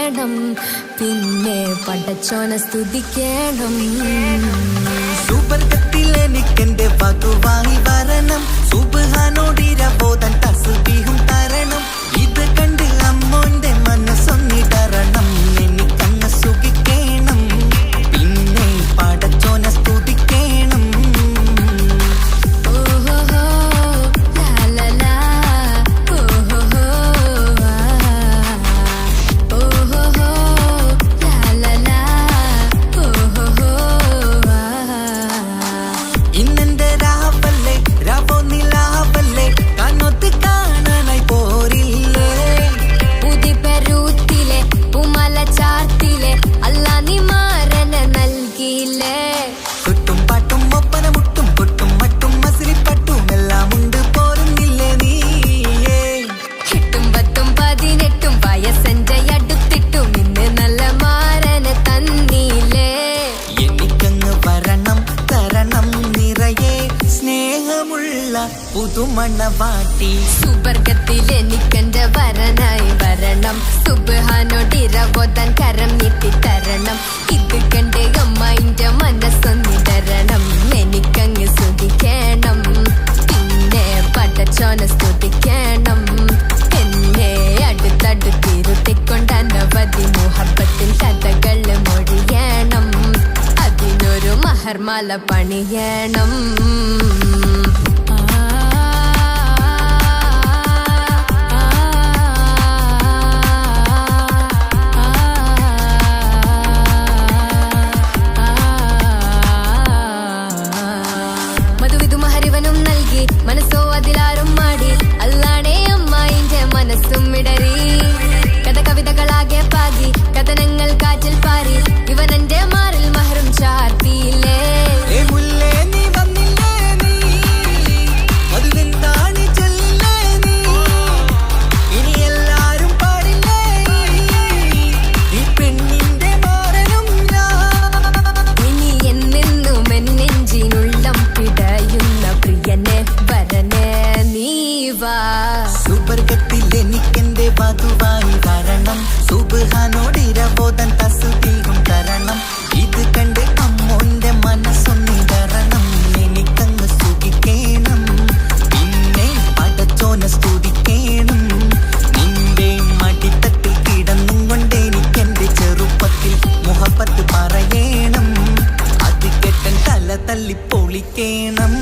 വേണം, പിന്നെ പടച്ചോനെ സ്തുതിക്കണം. സുബർഗത്തിൽ എനിക്കെന്റെ വധുവായി വരണം, സുബ്ഹാനോടിരബോധൻ തസ്ബീഹും തരണം. ഇത് കണ്ട് അമ്മോന്റെ മനസ്സൊന്നിടരണം, എനിക്കങ്ങ് സുഖിക്കണം, പിന്നെ പടച്ചോനെ സ്തുതിക്കണം. പുതുമണവാട്ടി സുബർഗത്തിൽ എനിക്കെന്റെ വരനായി വരണം, സുബ്ഹാനോടിരബോധൻ കരം നീട്ടിത്തരണം. ഇത് കണ്ട് അമ്മന്റെ മനസ്സൊന്നിടരണം, എനിക്കങ്ങ് സുഖിക്കണം, പിന്നെ പടച്ചോനെ സ്തുതിക്കണം. എന്നെ അടുത്തടുത്തിരുത്തിക്കൊണ്ട് അനവധി മുഹബത്തിൻ കഥകൾ മൊഴിയണം, അതിനൊരു മഹർമാല പണിയണം. മനസ്സോ അതിലാരും മാടി, അല്ലാണേ അമ്മായിന്റെ മനസ്സും ഇടറി. കഥ കവിതകളാകെ പാകി, കഥനങ്ങൾ കാറ്റിൽ പാറി, ഇവനെന്റെ മാറിൽ മഹറും ചാർത്തിയില്ലേ. സുബർഗത്തിൽ എനിക്കെന്റെ വധുവായി വരണം, സുബ്ഹാനോടിരബോധൻ തസ്ബീഹും തരണം. ഇത് കണ്ട് അമ്മോന്റെ മനസ്സൊന്നിടരണം, എനിക്കങ്ങ് സുഖിക്കണം, പിന്നെ പടച്ചോനെ സ്തുതിക്കണം. നിന്റെ മടിത്തട്ടിൽ കിടന്നും കൊണ്ട് എനിക്കെന്റെ ചെറുപ്പത്തിൽ മുഹബത്ത് പറയണം, അത് കെട്ടൻ തല തല്ലി പൊളിക്കണം.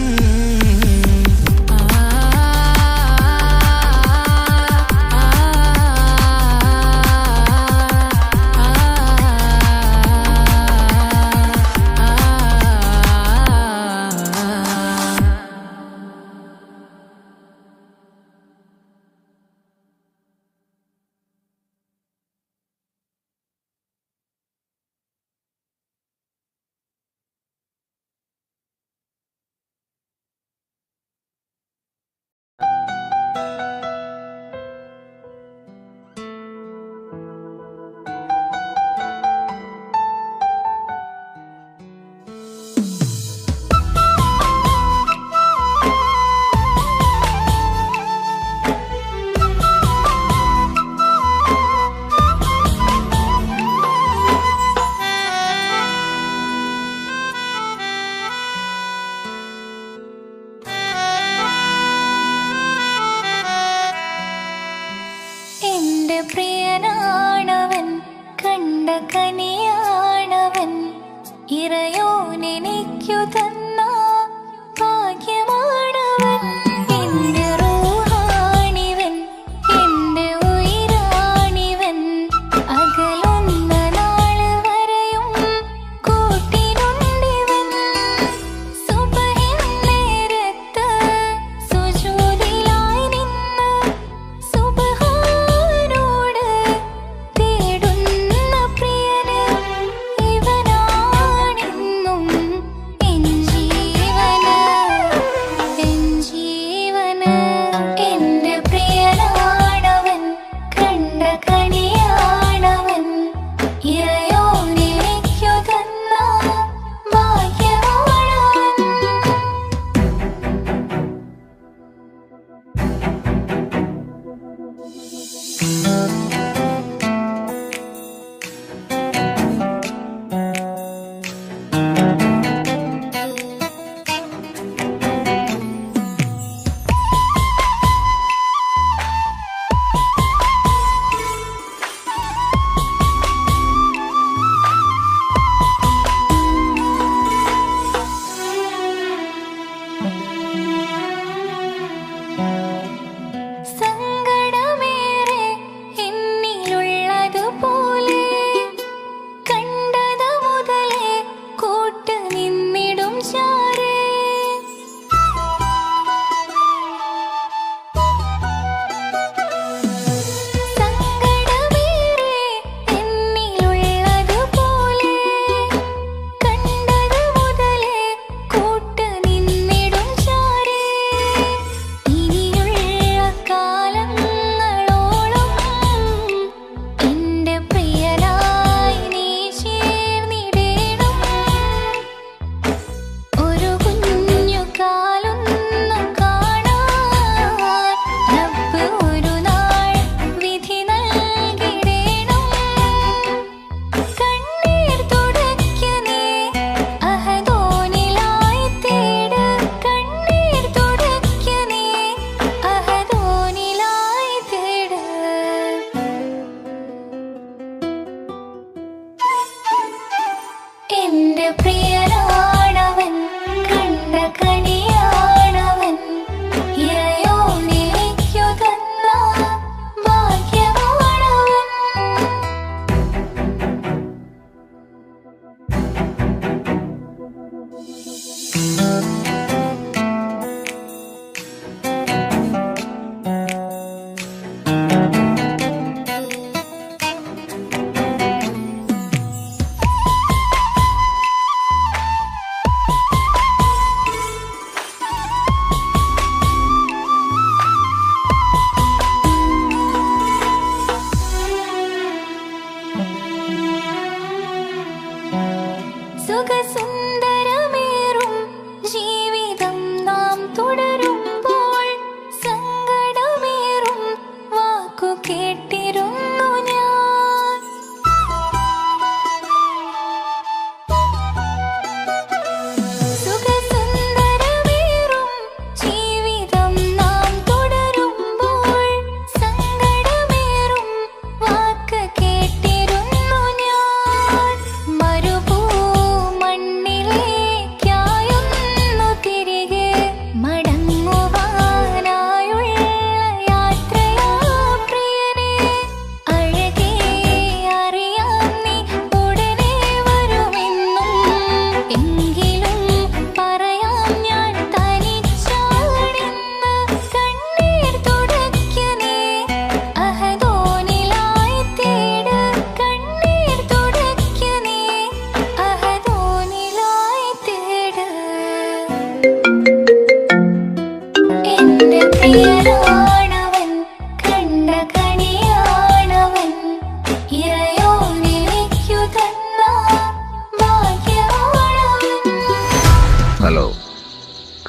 പ്രിയനാണവൻ, കണ്ട കനിയാണവൻ, ഇറയോനെനിക്കു തന്ന ഭാഗ്യമാണവൻ. എന്റെ റൂഹാണിവൻ, എന്റെ ഉയിരാണിവൻ, അകലുന്ന നാള് വരെയും കൂട്ടിനുണ്ടിവൻ. സുബഹിൻ നേരത്ത് സുജൂദിലായി നിന്ന് സുബ്ഹാനോട് തേടുന്ന പ്രിയന് ഇവനാണെന്നും എൻ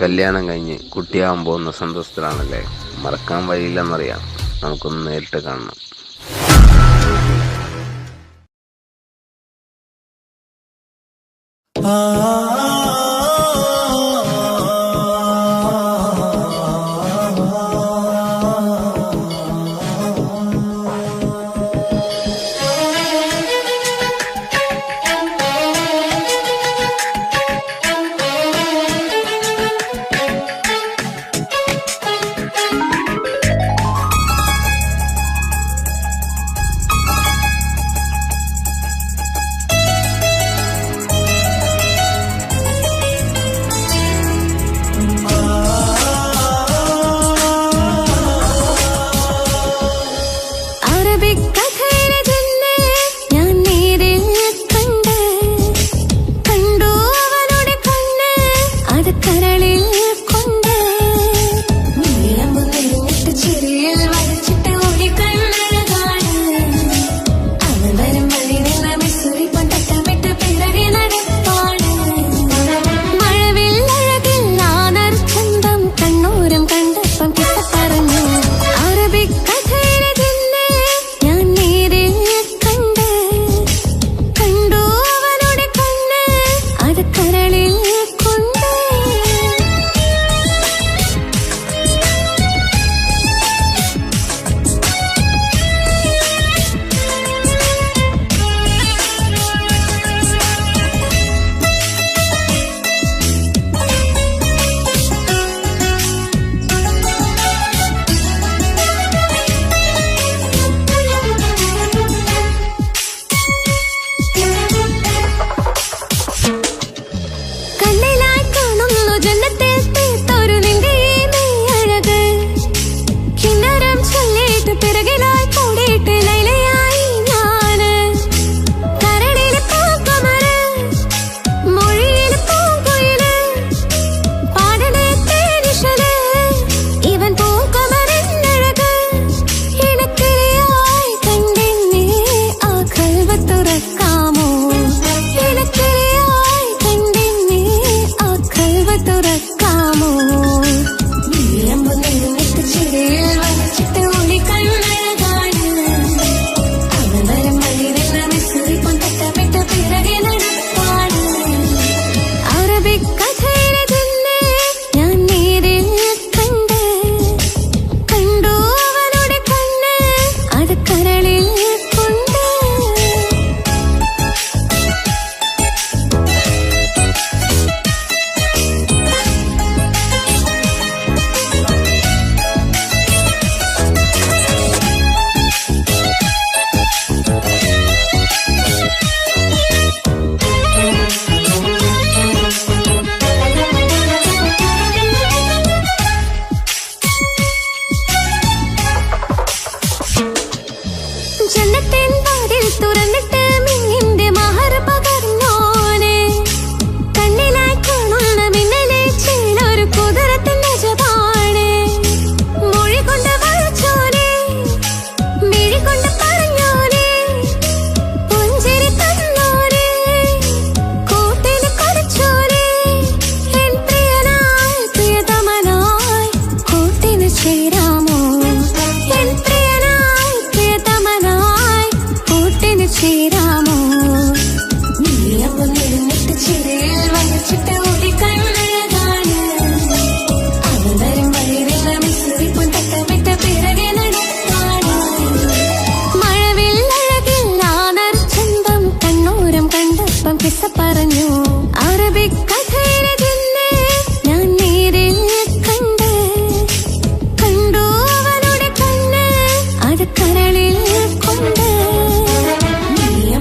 കല്യാണം കഴിഞ്ഞ് കുട്ടിയാവാൻ പോകുന്ന സന്തോഷത്തിലാണല്ലേ. മറക്കാൻ വഴിയില്ലെന്നറിയാം. നമുക്കൊന്ന് നേരിട്ട് കാണണം. കരളിൽ കൊണ്ട് നീ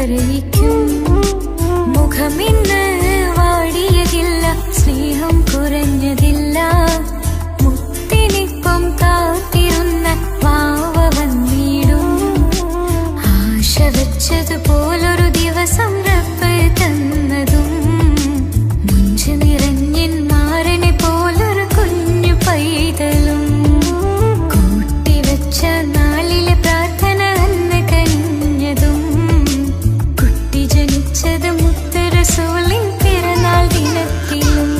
കരയിക്കും. മുഖമിന്ന് വാടിയതില്ല, സ്നേഹം കുറഞ്ഞതില്ല. മുത്തിനിപ്പം കാത്തിരുന്ന വാവ വന്നിടും. ആശ വെച്ചതുപോലൊരു ദിവസം റബ്ബ് തന്നതും, മുഞ്ചു നിറഞ്ഞിൻ മാരനെ പോലൊരു കുഞ്ഞു പൈതലും. കൂട്ടിവെച്ച നാളിലെ പ്രാർത്ഥന അന്ന് കനിഞ്ഞതും, കുട്ടി ജനിച്ചത് മുത്ത് റസൂലിൻ പിറന്നാൾ ദിനത്തിലും.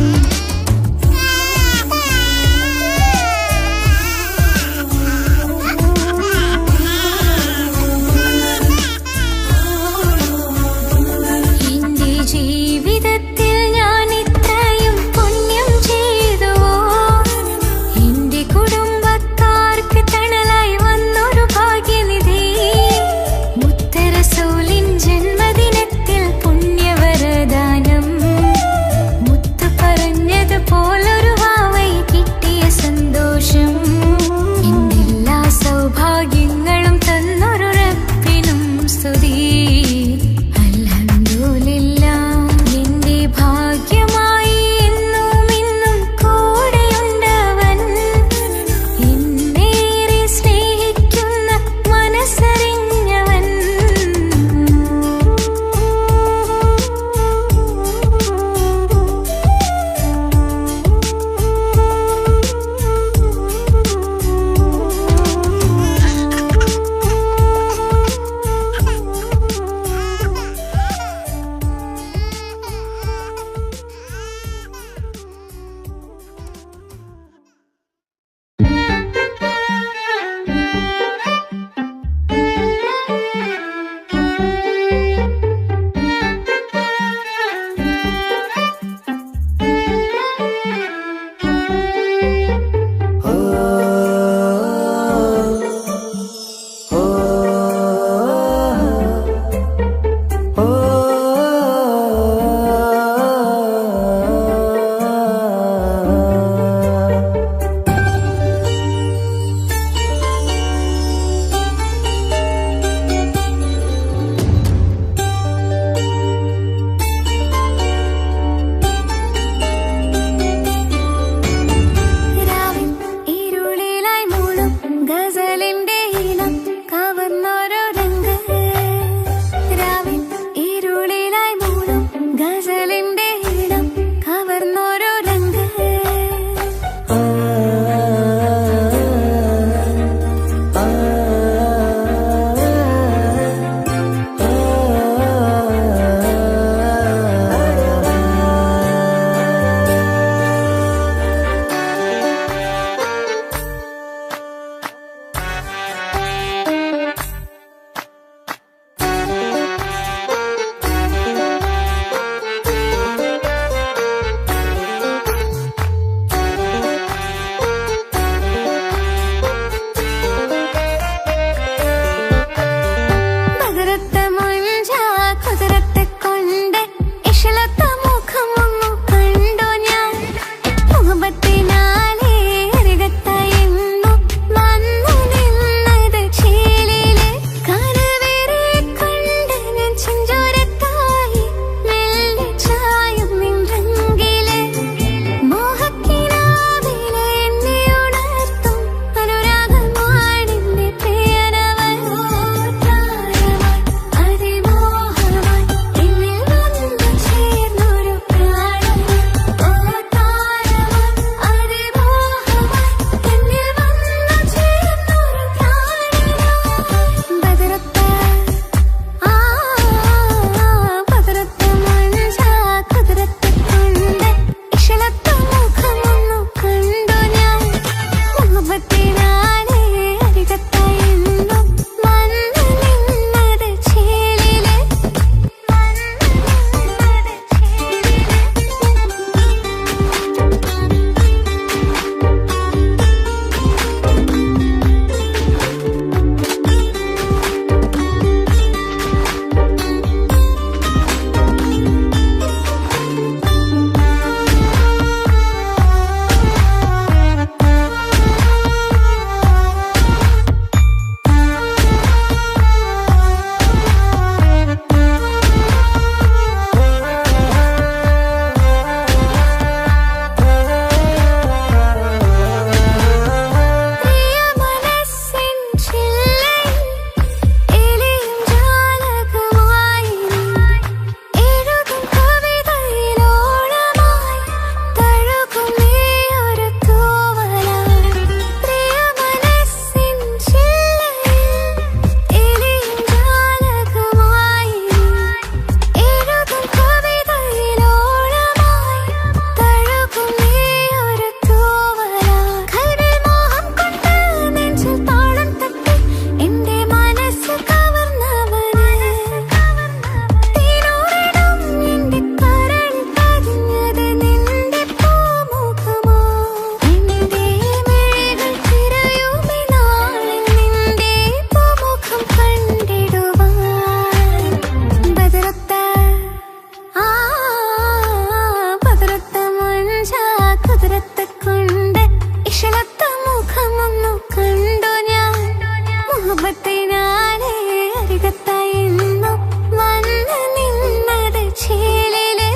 അരികത്തായെന്നും വന്ന് നിന്നത് ചേലില്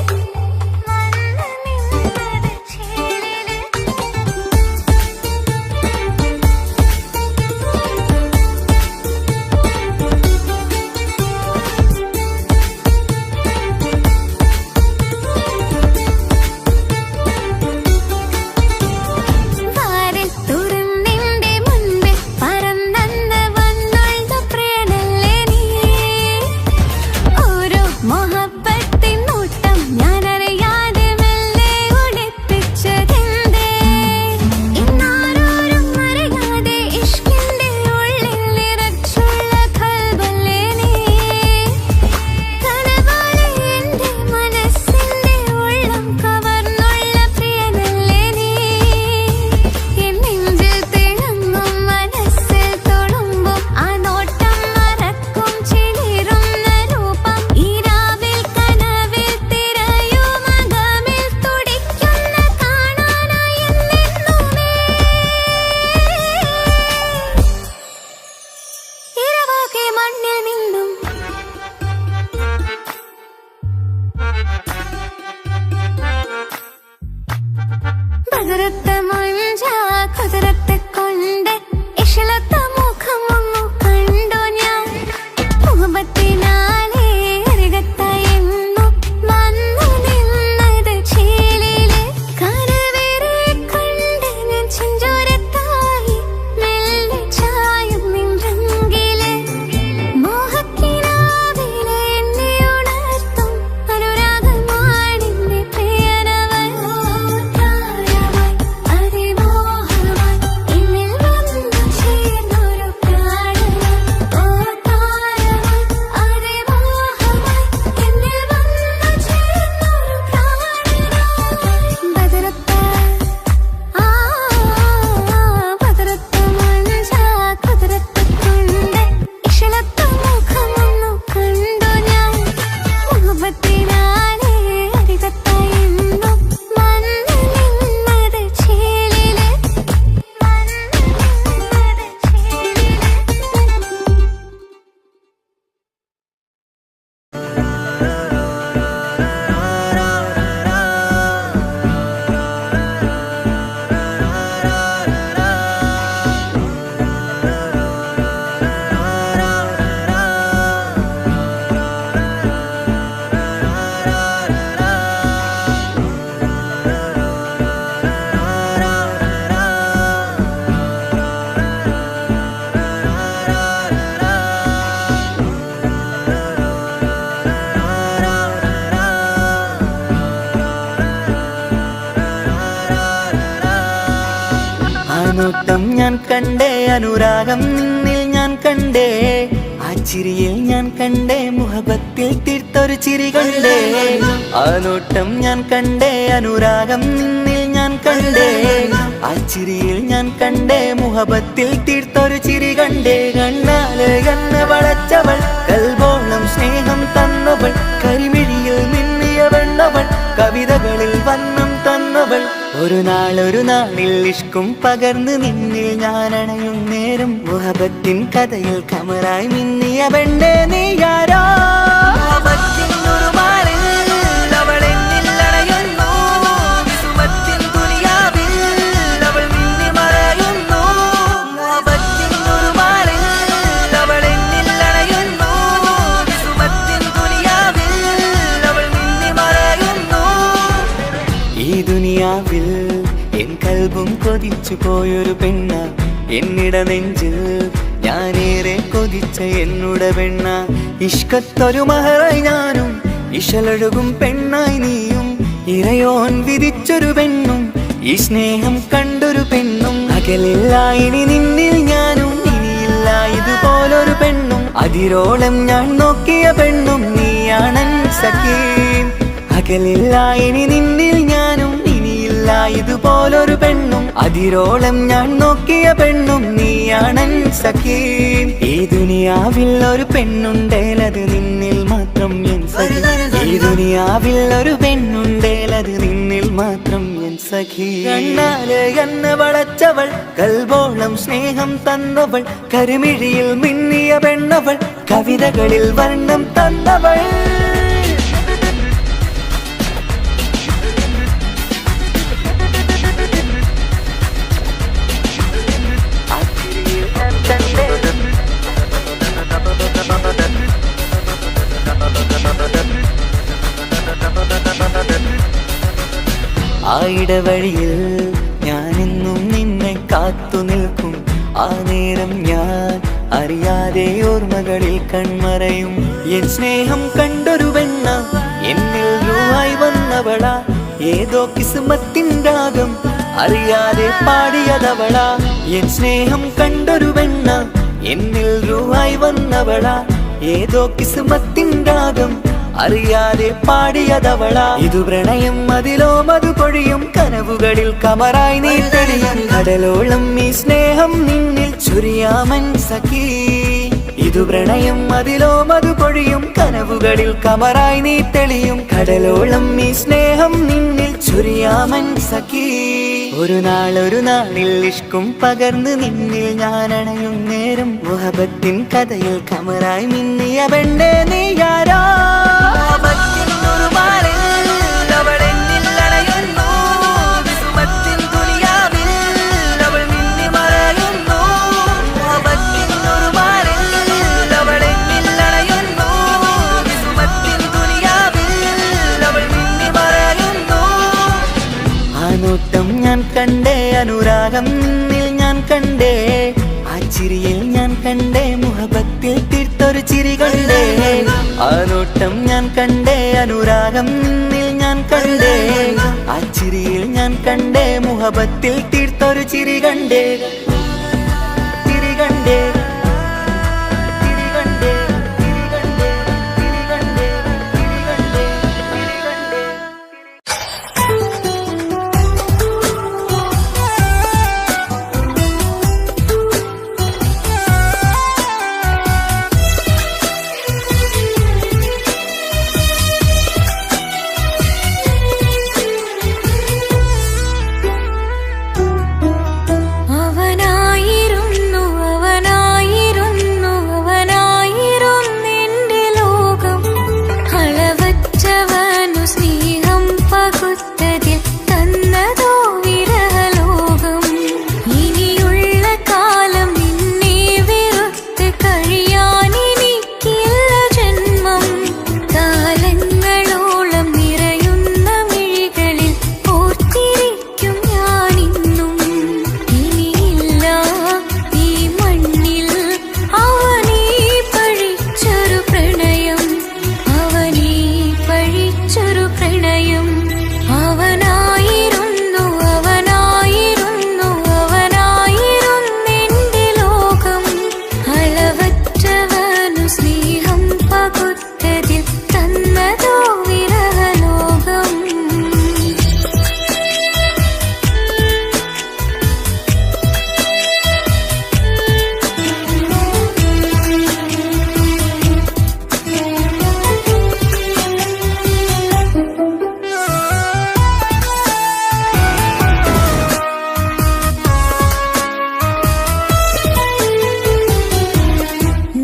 നോട്ടം ഞാൻ കണ്ടേ, അനുരാഗം നിന്നിൽ ഞാൻ കണ്ടേ, ആ ചിരിയിൽ ഞാൻ കണ്ടേ, മുഹബത്തിൽ തീർത്തൊരു ചിരി കണ്ടേ. ആ നോട്ടം ഞാൻ കണ്ടേ, അനുരാഗം നിന്നിൽ ഞാൻ കണ്ടേ, ആ ചിരിയിൽ ഞാൻ കണ്ടേ, മുഹബത്തിൽ തീർത്തൊരു ചിരി കണ്ടേ. കണ്ണാല് എന്നെ വളച്ചവൾ, കൽബോളം സ്നേഹം തന്നവൾ, കരിമിഴിയിൽ മിന്നിയ വെണ്ണവൾ, കവിതകളിൽ വന്നം തന്നവൾ. ഒരു നാളിൽ ഇഷ്കും പകർന്ന് നിന്നിൽ ഞാൻ അണയും നേരം, മുഹബത്തിൻ കഥയിൽ കമറായി മിന്നിയ പെണ്ണേ നീയാരോ. ഈ ദുനിയാവിൽ എൻ കൽബും കൊതിച്ചു പോയൊരു പെണ്ണ, എന്നിട നെഞ്ചിൽ ഞാനേറെ കൊതിച്ച എന്നുട പെണ്ണ. ഇഷ്കത്തൊരു മഹറായി ഞാനും, ഇശലൊഴുകും പെണ്ണായി നീയും, ഇറയോൻ വിധിച്ചൊരു പെണ്ണും, ഈ സ്നേഹം കണ്ടൊരു പെണ്ണും. അകലില്ല ഇനി നിന്നിൽ ഞാനും, ഇനിയില്ല ഇതുപോലൊരു പെണ്ണും. അതിരോളം ഞാൻ നോക്കിയ പെണ്ണും നീയാണൻ സഖീ. അകലില്ല ഇനി നിന്നിൽ ഞാനും, ഇനിയില്ല ഇല്ല ഇതുപോലൊരു പെണ്ണും, അതിരോളം ഞാൻ നോക്കിയ പെണ്ണും നീയാണൻ സഖി. ഈ ദുനിയാവിൽ ഒരു പെണ്ണുണ്ടേലത് നിന്നിൽ മാത്രം എൻ സഖി. ഈ ദുനിയാവിൽ ഒരു പെണ്ണുണ്ടേലത് നിന്നിൽ മാത്രം എൻ സഖി. കണ്ണാലെ എന്നെ വളച്ചവൾ, കൽബോളം സ്നേഹം തന്നവൾ, കരുമിഴിയിൽ മിന്നിയ പെണ്ണവൾ, കവിതകളിൽ വർണ്ണം തന്നവൾ. ആ ഇടവഴിയിൽ ഞാനെന്നും നിന്നെ കാത്തു നിൽക്കും. ആ നേരം ഞാൻ അറിയാതെ ഓർമ്മകളിൽ കൺമറയും. എൻ സ്നേഹം കണ്ടൊരു പെണ്ണ എന്നിൽ രൂപായി വന്നവളാ, ഏതോ കിസ്മത്തിൻ രാഗം അറിയാതെ പാടിയതവളാ. എൻ സ്നേഹം കണ്ടൊരു പെണ്ണ എന്നിൽ രൂപായി വന്നവളാ, ഏതോ കിസ്മത്തിൻ രാഗം അറിയാതെ പാടിയതവളാ. ഇതു പ്രണയം അതിലോ മധു പൊഴിയും, കനവുകളിൽ കമറായി നീ തെളിയും. കടലോളം ഈ സ്നേഹം നിന്നിൽ ചൊരിയാമൻ സഖി. ഇതു പ്രണയം അതിലോ മധു പൊഴിയും, കനവുകളിൽ കമറായി നീ തെളിയും. കടലോളം ഈ സ്നേഹം നിന്നിൽ ചൊരിയാമൻ സഖി. ഒരു നാളിൽ ഇഷ്കും പകർന്ന് നിന്നിൽ ഞാൻ അണയും നേരം, മുഹബത്തിൻ കഥയിൽ കമറായി മിന്നിയ പെണ്ണേ നീയാരോ. ഞാൻ കണ്ടേ അനുരാഗം നിന്നിൽ ഞാൻ കണ്ടേ, ആ ചിരിയിൽ ഞാൻ കണ്ടേ മുഹബത്തിൽ തീർത്തൊരു ചിരി കണ്ടേ. ആ നോട്ടം ഞാൻ കണ്ടേ അനുരാഗം നിന്നിൽ ഞാൻ കണ്ടേ, ആ ചിരിയിൽ ഞാൻ കണ്ടേ മുഹബത്തിൽ തീർത്തൊരു ചിരി കണ്ടേ. ചിരി കണ്ടേ.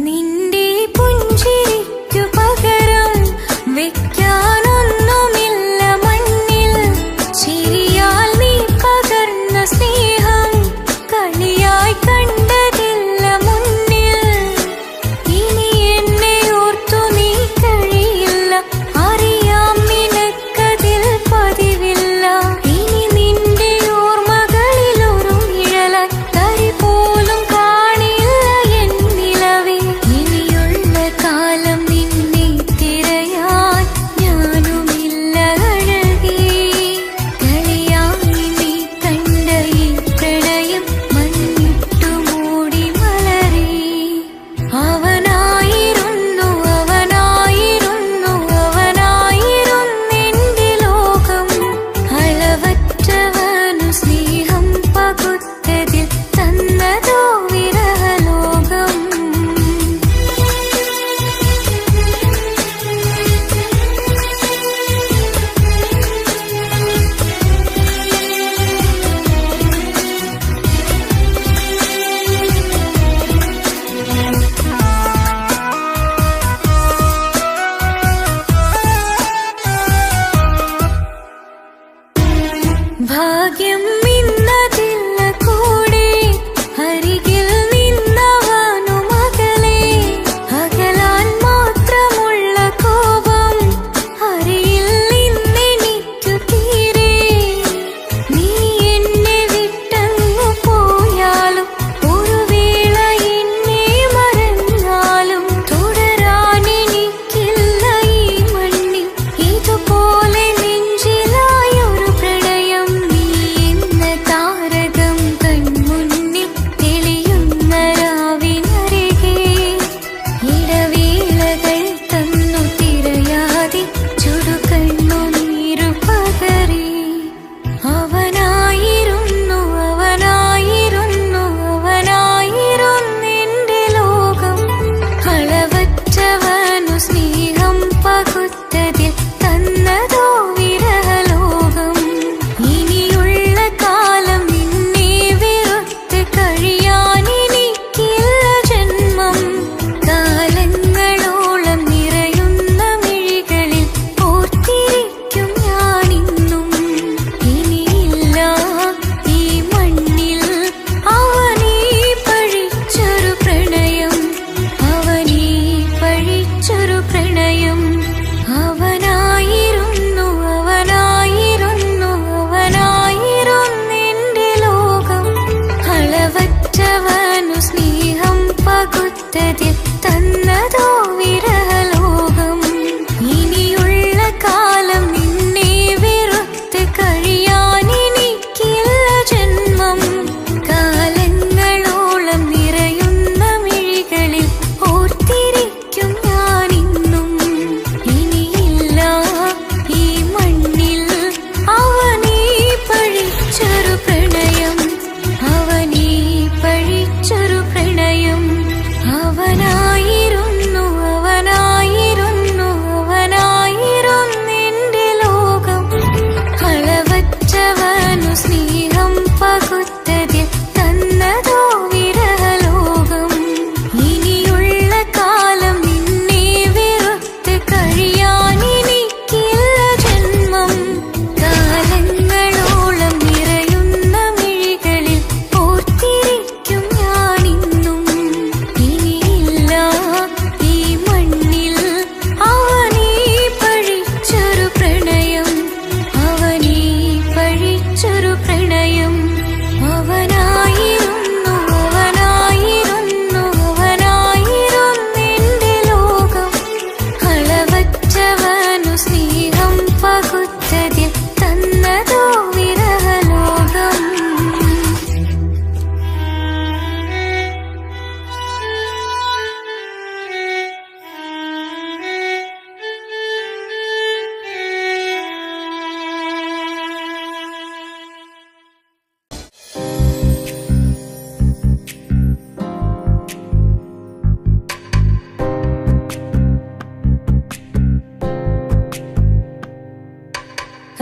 നിന്റെ പുഞ്ചിരിക്കു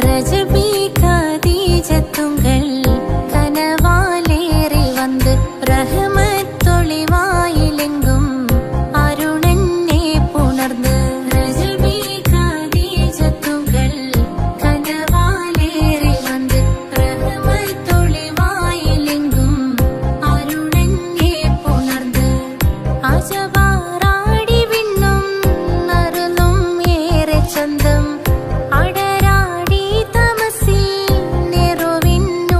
രജബി ഖദീജത്തുങ്കൾ കനവാലേറി വന്ന് റഹ്മത്തൊളിവായിലെങ്കും അരുണനെ പുണർന്ന് രജബി ഖദീജത്തുങ്കൾ കനവാലേറി വന്ന് റഹ്മത്തൊളിവായിലെങ്കും അരുണനെ പുണർന്ന് അജവാറാടി വിണ്ണും നറുന്നും ഏറെ ചന്തം അടരാടി തമസിൽ നെറുവിന്നു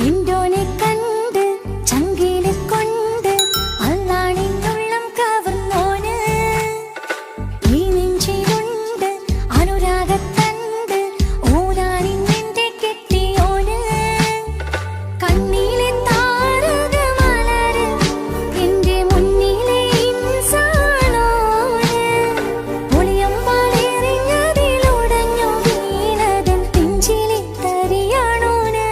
എന്തോനെ കണ്ട് ചങ്കിലെ കൊണ്ട് അല്ലാണിന്നുള്ളം കവർന്നോന് ഈ നെഞ്ചിലുണ്ട് അനുരാഗത്തണ്ട് ഓനാണിന്നെന്റെ കെട്ടിയോന് കണ്ണിലെ താരകമലര് എന്റെ മുന്നിലെ ഇൻസാണോന് ഒളിയമ്പാലെറിഞ്ഞതിലുടഞ്ഞു വീണതൻ നെഞ്ചിലെ തരിയാണോന്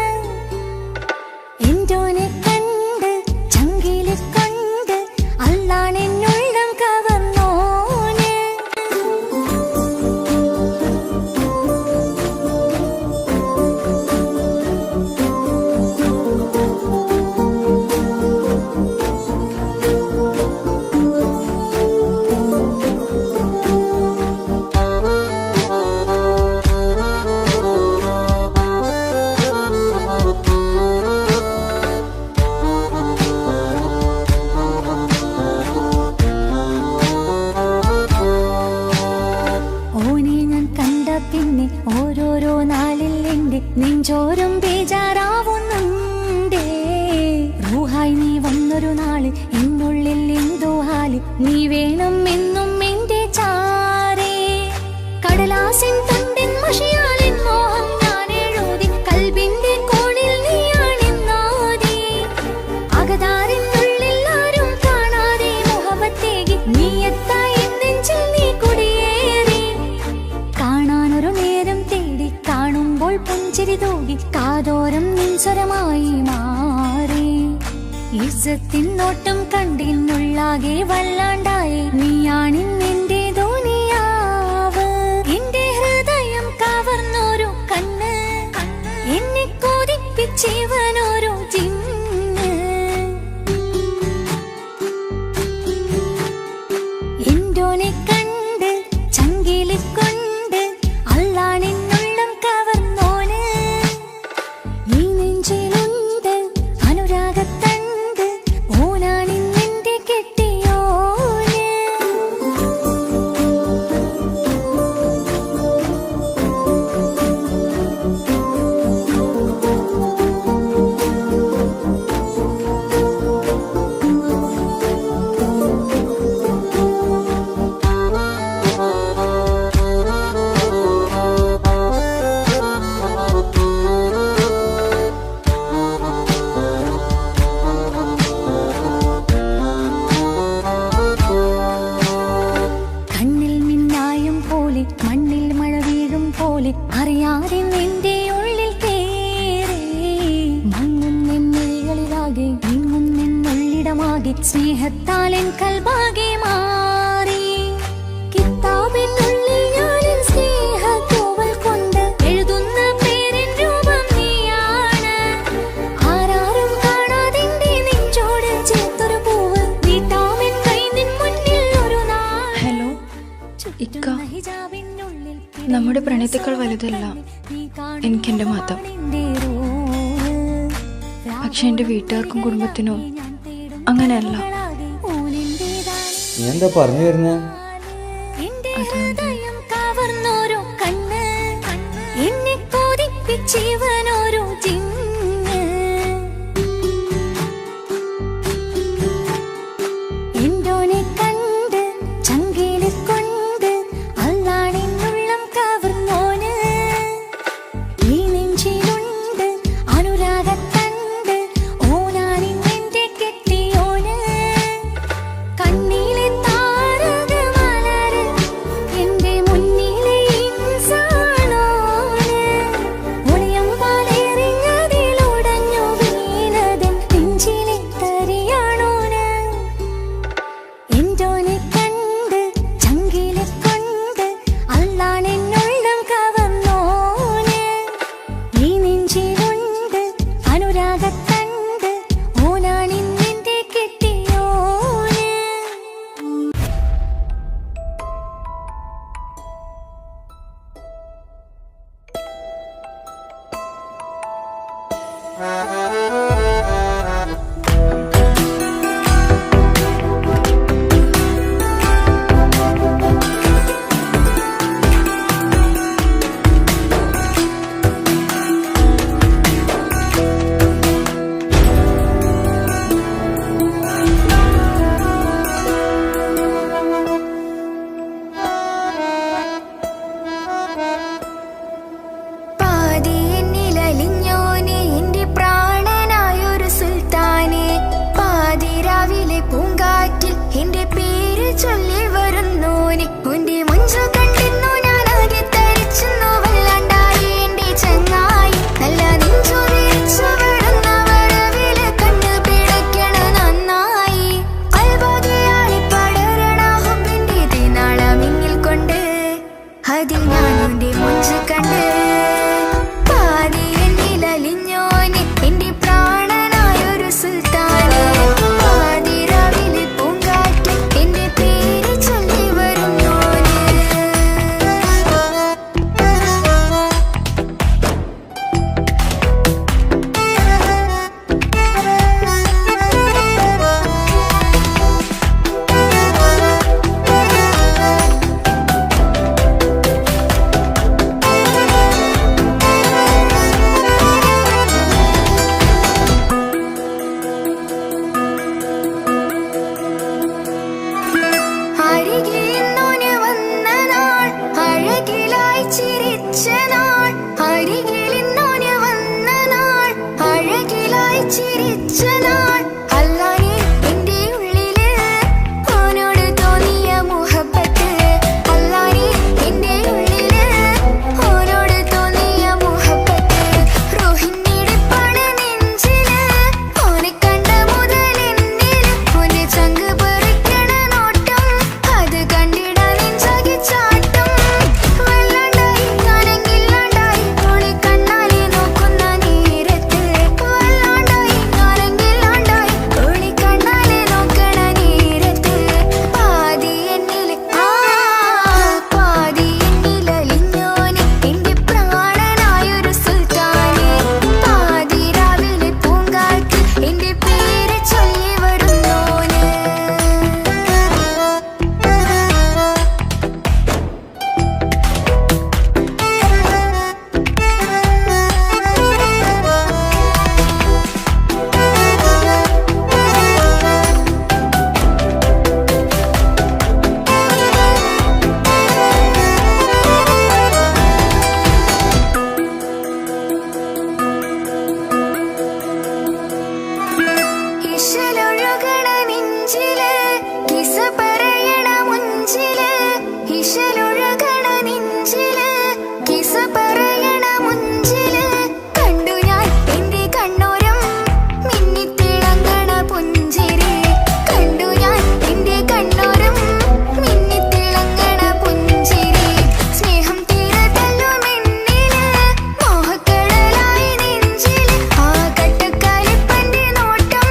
എന്തോനെ കണ്ട് ചങ്കിലെ കൊണ്ട് അല്ലാണെന്നുള്ളം കവർന്നോന് ഓനെ ഞാൻ കണ്ട പിന്നെ ഓരോരോ നാളിൽ എന്റെ നെഞ്ചോരം ബേജാറാവുന്നുണ്ടേ റൂഹായി നീ വന്നൊരു നാള് എന്നുള്ളിൽ എന്തോ ഹാല് നീ വേണം എന്നും എന്റെ ചാരേ കടലാസിൻ തണ്ടിൻ മഷിയാലിൻ മോഹം ഞാൻ എഴുതി കൽബിന്റെ കോണിൽ നീയാണെന്നാതി അകതാരിനുള്ളിൽ ആരും കാണാതെ മുഹബത്തേകി നീ എത്തായി നെഞ്ചിൽ നീ കുടിയേറി കാണാനൊരു നേരം തേടി കാണുമ്പോൾ പുഞ്ചിരി തൂകി കാതോരം നിൻസ്വരമായി മാറി ഇസ്സത്തിൻ നോട്ടം കണ്ടിന്നുള്ളാകെ വല്ലാണ്ടായി നീയാണിന്നെന്റെ ദുനിയാവ് എന്റെ ഹൃദയം കവർന്നൊരു കണ്ണ് എന്നെ കൊതിപ്പിച്ചിവനൊരു ജിന്ന് എന്തോനെ കണ്ട് ചങ്കിലെ കൊണ്ട് അല്ലാണെന്നുള്ളം കവർന്നോന് ഈ നെഞ്ചിലുണ്ട് അനുരാഗത്തണ്ട് ഓനാണിന്നെന്റെ കെട്ടിയോന് കണ്ണിൽ മിന്നായം പോലെ മണ്ണിൽ മഴ വീഴും പോലെ അറിയാതെ നിന്റെ ഉള്ളിൽ കേറി മങ്ങുന്നെന്നുള്ളിലാകെ നീങ്ങുന്നെന്നുള്ളിടമാകെ സ്നേഹത്താൽ എൻ കൽബാകെ മാറി കിതാബിനുള്ളിൽ ഞാനിൻ സ്നേഹത്തൂവൽ കൊണ്ട് എഴുതുന്ന പേരിൻ രൂപം നീയാണ് ആരാരും കാണാതെന്റെ നെഞ്ചോട് ചേർത്തൊരു പൂവ് നീട്ടാമെൻ കൈ നിൻ മുന്നിൽ ഒരു നാൾ ഹലോ ഇക്ക, നമ്മുടെ പ്രണയത്തേക്കാൾ വലുതല്ല എനിക്കെന്റെ മതം. പക്ഷെ എന്റെ വീട്ടുകാർക്കും കുടുംബത്തിനും അങ്ങനെയല്ല. നീ എന്താ പറഞ്ഞു വരുന്നത്? കവർന്നോരോ കണ്ണ് എന്നെ കൊതിപ്പിച്ചിവനോരോ ജിന്ന് എന്തോനെ കണ്ട് ചങ്കിലെ കൊണ്ട് അല്ലാണെന്നുള്ളം കവർന്നോന് ഈ നെഞ്ചിലുണ്ട് അനുരാഗത്തണ്ട് ഓനാണിന്നെന്റെ കെട്ടിയോന് കണ്ണിലെ താരകമലര് എന്റെ മുന്നിലെ ഇൻസാണോന് ഒളിയമ്പാൽ ചൊല്ലി വരുന്നോനെ ഉന്റെ മുഞ്ചു കണ്ടിരുന്നു ഞാനാകെ തരിച്ചെന്നു വല്ലാണ്ടായി എന്റെ ചങ്ങായി നല്ല നെഞ്ചു വിരിച്ചു വിടുന്ന വരവില് കണ്ണു പിടയ്ക്കണ നന്നായി അൽബാഗിയാളി പടരണ ഹുബിന്റെ ദിനാള മിന്നിൽ കൊണ്ട് അതിൽ ഞാനുന്റെ മുഞ്ചു കണ്ട് പാതി എന്നിലലിഞ്ഞോനെ എന്റെ പ്രാണനായൊരു സുൽത്താനെ പാതിരാവിലെ പൂങ്കാറ്റ് എന്റെ പേര് ചൊല്ലി വരുന്നോനെ അരികിലിന്നോന് വന്ന നാൾ അഴകിലായി ചിരിച്ച നാൾ അരികിലിന്നോന് വന്ന നാൾ അഴകിലായി ചിരിച്ച നാൾ അല്ലാനെ എന്റെ ഉള്ളില് ഓനോട് തോന്നിയ മുഹബത്ത് അല്ലാനെ എന്റെ ഉള്ളില് ഓനോട് തോന്നിയ മുഹബത്ത് റോഹിണിടിപ്പാണ് നെഞ്ചില് ഓനെ കണ്ട മുതൽ എന്നില് ഓന്റെ ചങ്ക് പറിക്കണ നോട്ടം അത് കണ്ടിടാൻ നെഞ്ചാകെ ചാട്ടം വല്ലാണ്ടായി ഞാനെങ്കില്ലാണ്ടായി ഓളെ കണ്ണാലെ നോക്കുന്ന നേരത്ത് വല്ലാണ്ടായി ഞാനെങ്കില്ലാണ്ടായി ഓളെ കണ്ണാലെ നോക്കണ നേരത്ത് പാതി എന്നില് പാതി എന്നിലലിഞ്ഞോനെ എന്റെ പ്രാണനായൊരു സുൽത്താനെ പാതിരാവിലെ പൂങ്കാറ്റ് എന്റെ പേര് ചൊല്ലി വരുന്നോനെ ഇശലൊഴുകണ നെഞ്ചില് കിസ പറയണ മുഞ്ചില് ഇശലൊഴുകണ നെഞ്ചില് കിസ പറയണ മുഞ്ചില് കണ്ടു ഞാൻ എന്റെ കണ്ണോരം മിന്നിത്തിളങ്ങണ പുഞ്ചിരി കണ്ടു ഞാൻ എന്റെ കണ്ണോരം മിന്നിത്തിളങ്ങണ പുഞ്ചിരി സ്നേഹം തീരതല്ലും എന്നില് മോഹക്കടലായി നെഞ്ചില് ആ കട്ടക്കാലിപ്പന്റെ നോട്ടം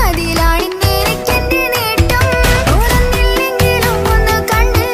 അതിലാണിന്നെനിക്കെന്റെ നേട്ടം ഓളൊന്നില്ലെങ്കിലും ഒന്ന് കണ്ട്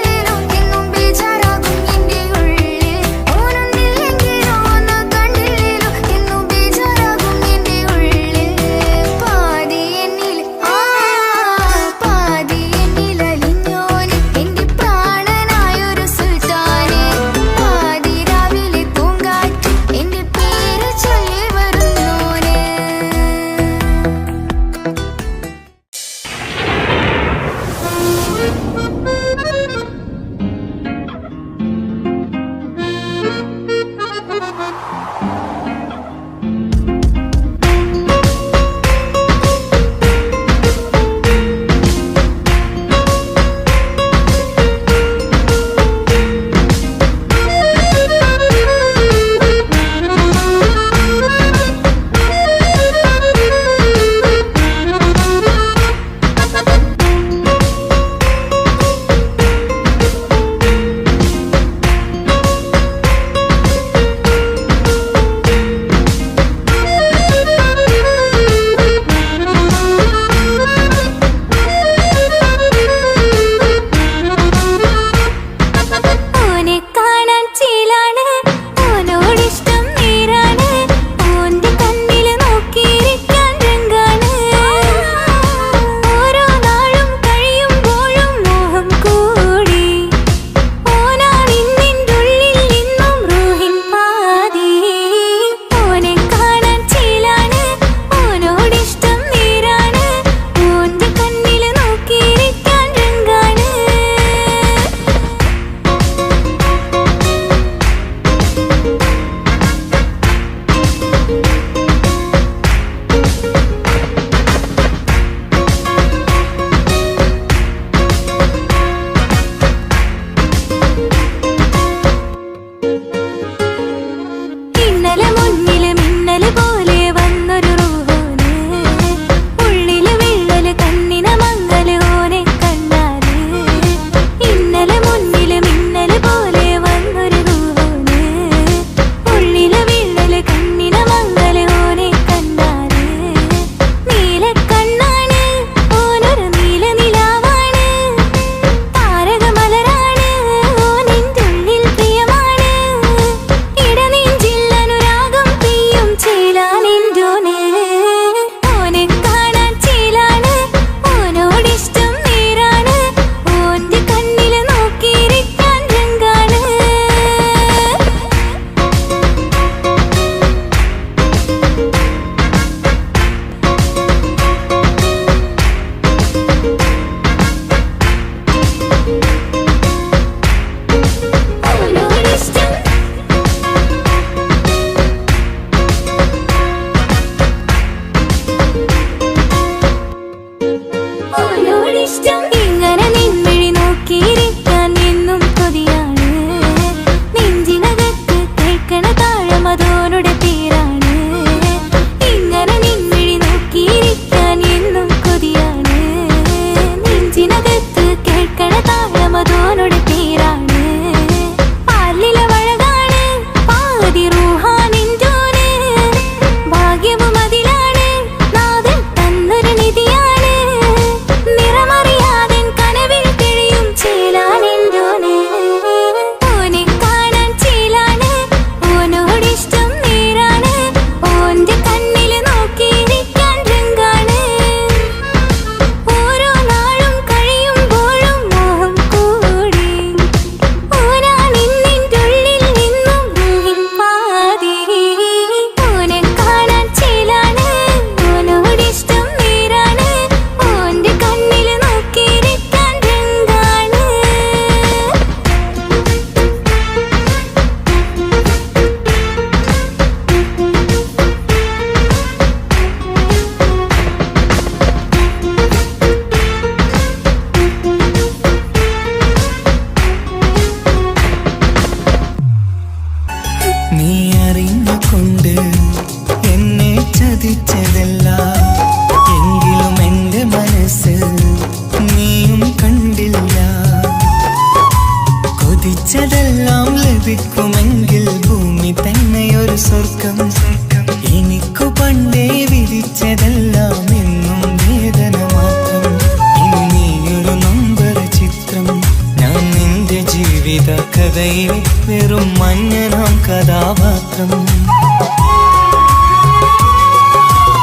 കഥയിൽ വെറും മഞ്ഞനാം കഥാപാത്രം.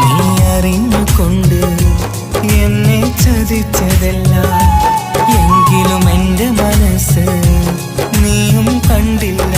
നീ അറിഞ്ഞുകൊണ്ട് എന്നെ ചതിച്ചതല്ല, എങ്കിലും എൻ്റെ മനസ്സ് നീയും കണ്ടില്ല.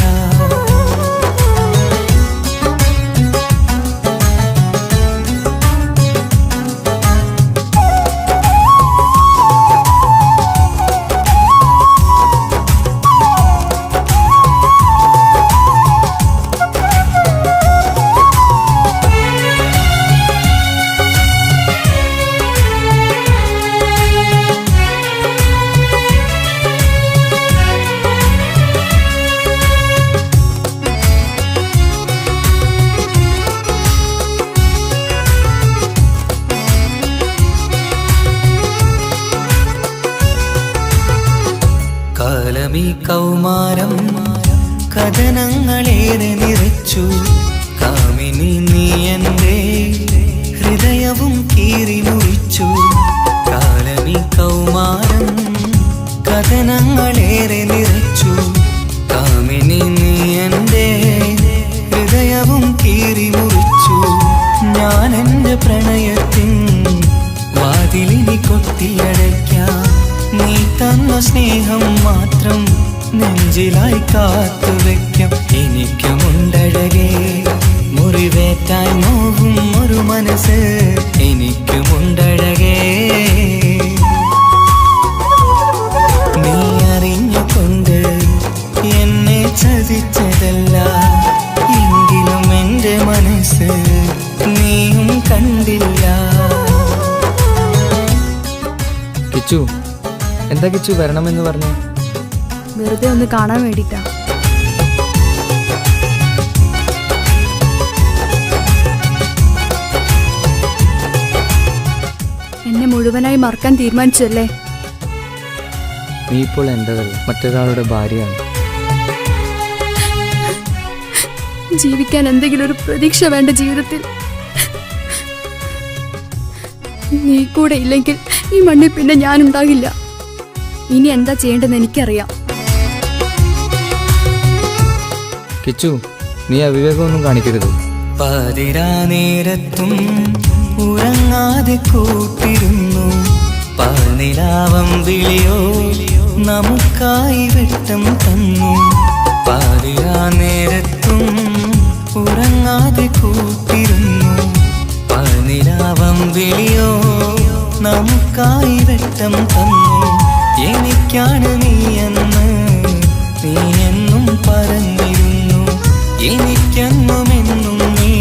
കാലമീ കൗമാരം കഥനങ്ങളേറെ നിറച്ചു. കാമിനി നീ എൻ്റെ ഹൃദയവും കീറി മുറിച്ചു. കാലമീ കൗമാരം കഥനങ്ങളേറെ നിറച്ചു. കാമിനി നീ എൻ്റെ ഹൃദയവും കീറി മുറിച്ചു. ഞാൻ എൻ്റെ പ്രണയത്തിൻ വാതിലിനി കൊട്ടിയടയ്ക്കാം. നീ തന്ന സ്നേഹം മാത്രം നെഞ്ചിലായി കാത്തുവെക്കാം. എനിക്കുമുണ്ടഴകേ മുറിവേറ്റായി നോവും ഒരു മനസ്സ്, എനിക്കുമുണ്ടഴകേ. നീ അറിഞ്ഞുകൊണ്ട് എന്നെ ചതിച്ചതല്ല, എങ്കിലും എൻ്റെ മനസ്സ് നീയും കണ്ടില്ല. കിച്ചു, എന്താ കിച്ചു വരണമെന്ന് പറഞ്ഞു? വെറുതെ ഒന്ന് കാണാൻ വേണ്ടിട്ടാ. എന്നെ മുഴുവനായി മറക്കാൻ തീരുമാനിച്ചല്ലേ? നീ ഇപ്പോൾ എൻ്റെതല്ല, മറ്റൊരാളുടെ ഭാര്യയാണ്. ജീവിക്കാൻ എന്തെങ്കിലും ഒരു പ്രതീക്ഷ വേണ്ട ജീവിതത്തിൽ. നീ കൂടെ ഇല്ലെങ്കിൽ ഈ മണ്ണിൽ പിന്നെ ഞാനുണ്ടാകില്ല. ഇനി എന്താ ചെയ്യേണ്ടതെന്ന് എനിക്കറിയാം. കിച്ചു, നീ അവിവേകമൊന്നും കാണിക്കരുത്. പാതിരാ നേരത്തും ഉറങ്ങാതെ കൂട്ടിരുന്നു. പാനിലാവം വിളിയോ നമുക്കായി വെട്ടം തന്നു. പാതിരാ നേരത്തും ഉറങ്ങാതെ കൂട്ടിരുന്നു. പാനിലാവം വിളിയോ നമുക്കായി വെട്ടം തന്നു. എനിക്കാണ് നീയെന്ന് നീ എന്നും പറഞ്ഞിരുന്നു. എനിക്കെന്നുമെന്നും നീ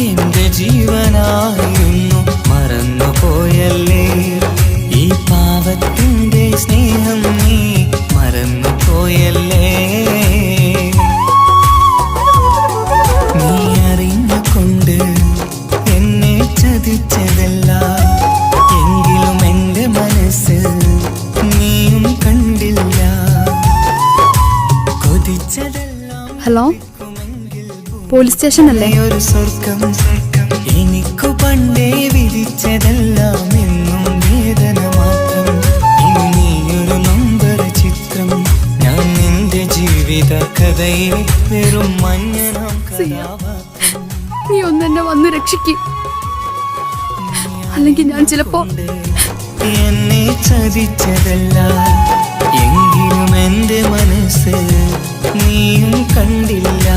എൻ്റെ ജീവനായിരുന്നു. മറന്നു പോയല്ലേ ഈ പാവത്തിൻ്റെ സ്നേഹം, നീ മറന്നു പോയല്ലേ. നീ അറിഞ്ഞുകൊണ്ട് എന്നെ ചതിച്ചതല്ല, എങ്കിലും എൻ്റെ മനസ്സ് നീയും കണ്ടില്ല. കൊതിച്ചതെല്ലാം ഹലോ, പോലീസ് സ്റ്റേഷൻ അല്ലേ? ഒരു സ്വർഗം എനിക്കു പണ്ടേ വിധിച്ചതെല്ലാം എന്നും വേദന മാത്രം. ഇനി നീയൊരു നമ്പർ ചിത്രം, ഞാൻ നിന്റെ ജീവിത കഥയിൽ വെറും മഞ്ഞനാം കഥാപാത്രം. നീ ഒന്നെന്നെ വന്ന് രക്ഷിക്കും, അല്ലെങ്കിൽ ഞാൻ ചിലപ്പോ. എന്നെ ചതിച്ചതല്ല, എങ്കിലും എൻ്റെ മനസ്സ് നീയും കണ്ടില്ല.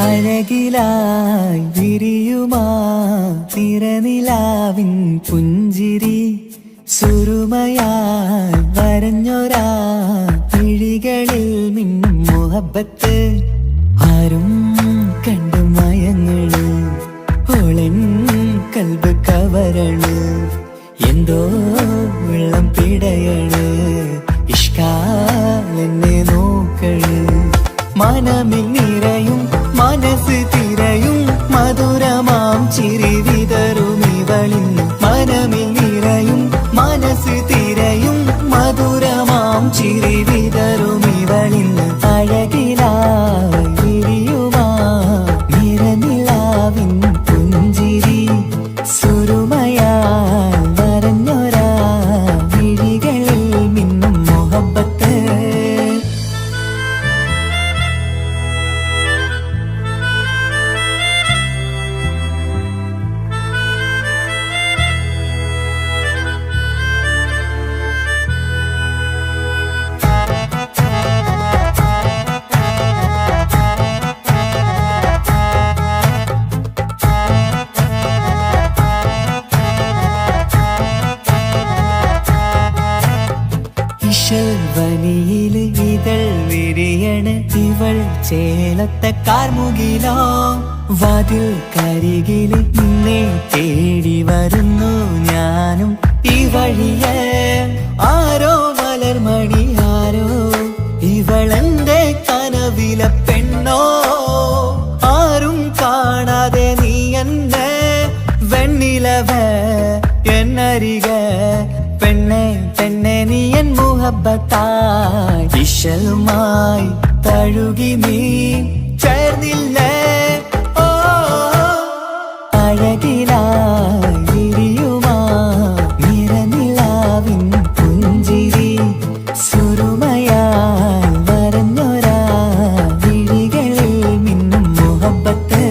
അഴകിലായി വിരിയുമാ തിരനിലാവിൻ പുഞ്ചിരി, സുരുമയായി വരഞ്ഞൊരാ വിഴികൾ മുഹബത്ത് ആരും കണ്ടു മയങ്ങള് ഓളൻ കൽബ് കവരണ് എന്തോ വെള്ളം പിടയണ് ഇഷ്കാലെന്നെ നോക്കള് മനമിൽ നിറയും മനസ്സ് തിരയും മധുരമാം ചിരി വിതറും ഇവളിന്ന് മനമിൽ നിറയും മനസ്സ് തിരയും മധുരമാം ചിരി വിതറും ഇവളിന്ന് അഴകിലായി വിരിയുമാ നിറനിലാവിൻ പുഞ്ചിരി സുരുമയാൽ വരഞ്ഞൊരാ വിഴികളിൽ മിന്നും മുഹബത്ത് വനിയില് ഇതൾ വിരിയണ് ഇവൾ ചേലത്തെ കാർമുകിലോ വാതിൽ കരികില് നിന്നെ തേടി വരുന്നു ഞാനും ഈ വഴിയെ ആരോ മലർമണി ആരോ ഇവളെന്റെ കനവിലെ പെണ്ണോ ആരും കാണാതെ നീ എന്നെ വെണ്ണിലവ എന്നരിക പെണ്ണെ പെണ്ണെ നീ എൻ മുഹബത്തായി ഇശലുമായി തഴുകി നീ ചേർന്നില്ലേ ഓ അഴകിലായി വിരിയുമാ നിറനിലാവിൻ പുഞ്ചിരി സുരുമയാൽ വരഞ്ഞൊരാ വിഴികളിൽ മിന്നും മുഹബത്ത്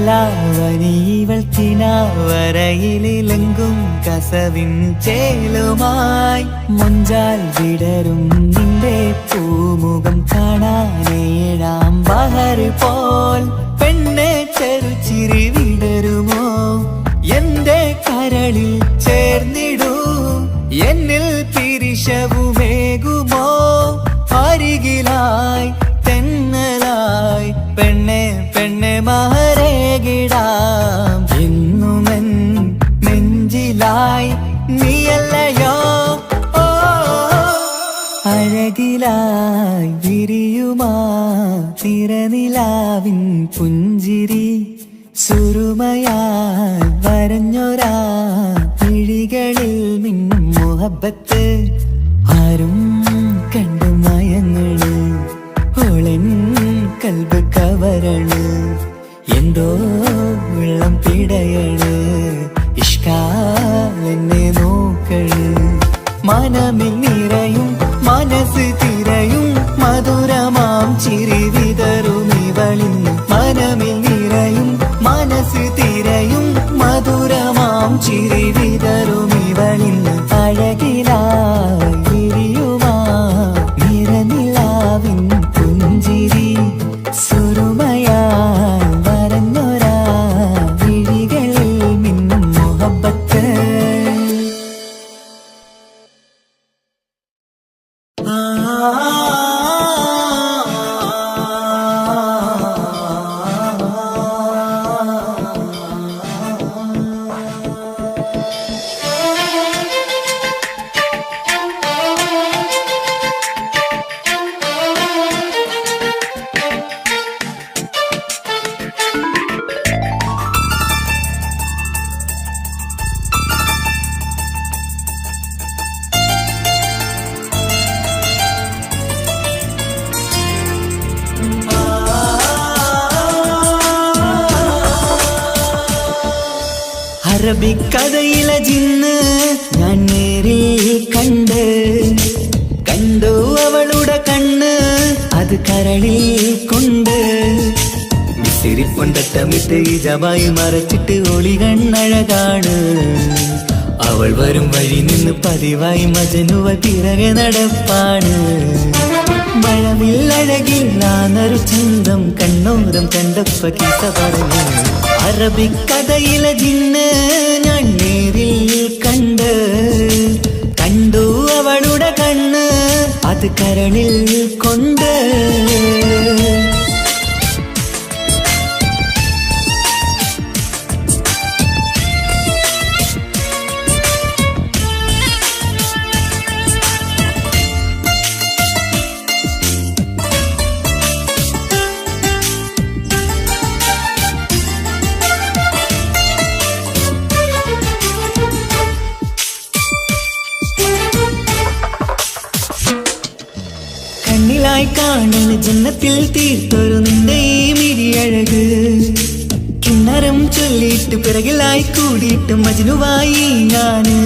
നിലാവനിവൾ കിനാവരയിലെങ്കും കസവിൻ ചേലുമായി മുഞ്ചാൽ വിടരും നിന്റെ പൂമുഖം കാണാനേഴാം ബഹർ പോൽ പെണ്ണെ ചെറുചിരി വിടരുമോ എന്റെ കരളിൽ ചേർന്നിടൂ എന്നിൽ പിരിശവുമേകുമോ അരികിലായി തെന്നലായി പെണ്ണെ പെണ്ണെ മഹരേകിടാം എന്നുമെൻ നെഞ്ചിലായി നീയല്ലയോ ഓ അഴകിലായി വിരിയുമാ തിരനിലാവിൻ പുഞ്ചിരി സുരുമയാൽ വരഞ്ഞൊരാ വിഴികളിൽ മിന്നും മുഹബത്ത് ആരും കണ്ടു മയങ്ങള് ഓളൻ കൽബ് കവരണ് എന്തോ വെള്ളം പിടയണ് ഇഷ്കാലെന്നെ നോക്കള് മനമിൽ നിറയും മനസ്സ് തിരയും മധുരമാം ചിരി വിതറും ഇവളിന്ന് മനമിൽ നിറയും മനസ്സ് തിരയും മധുരമാം ചിരി വിതറും ഇവളിന്ന് അഴകിലായി വിരിയുമാ നിറനിലാവിൻ പുഞ്ചിരി സുരുമയാൽ വരഞ്ഞൊരാ വിഴികളിൽ മിന്നും മുഹബത്ത് അറബിക്കഥയിലെ ജിന്ന് ഞാൻ നേരിൽ കണ്ടു അവളുടെ കണ്ണ് അത് കരളിൽ കൊണ്ട് മിസിരിപ്പൊണ്ടട്ടമിട്ട് ഇജബായി മറച്ചിട്ട് ഒളി കണ്ണഴകാണ്. അവൾ വരും വഴി നിന്ന് പതിവായി മജനുവ പിറകെ നടപ്പാണ്. മഴവില്ലഴകില്ലാന്നൊരു ചന്തം കണ്ണോരം കണ്ടപ്പ കീസ പറഞ്ഞു. അറബിക്കഥയിലെ ജിന്ന് ഞാൻ നേരിൽ കണ്ടു അവളുടെ കണ്ണ് അത് കരണിൽ കൊണ്ട്. കണ്ണിലായി കാണുന്ന ജന്നത്തിൽ തീർത്തൊരു നിന്റെ ഈ മിഴിയഴക്. കിന്നരം ചൊല്ലിയിട്ട് പിറകിലായി കൂടിയിട്ട് മജ്നുവായി ഞാന്.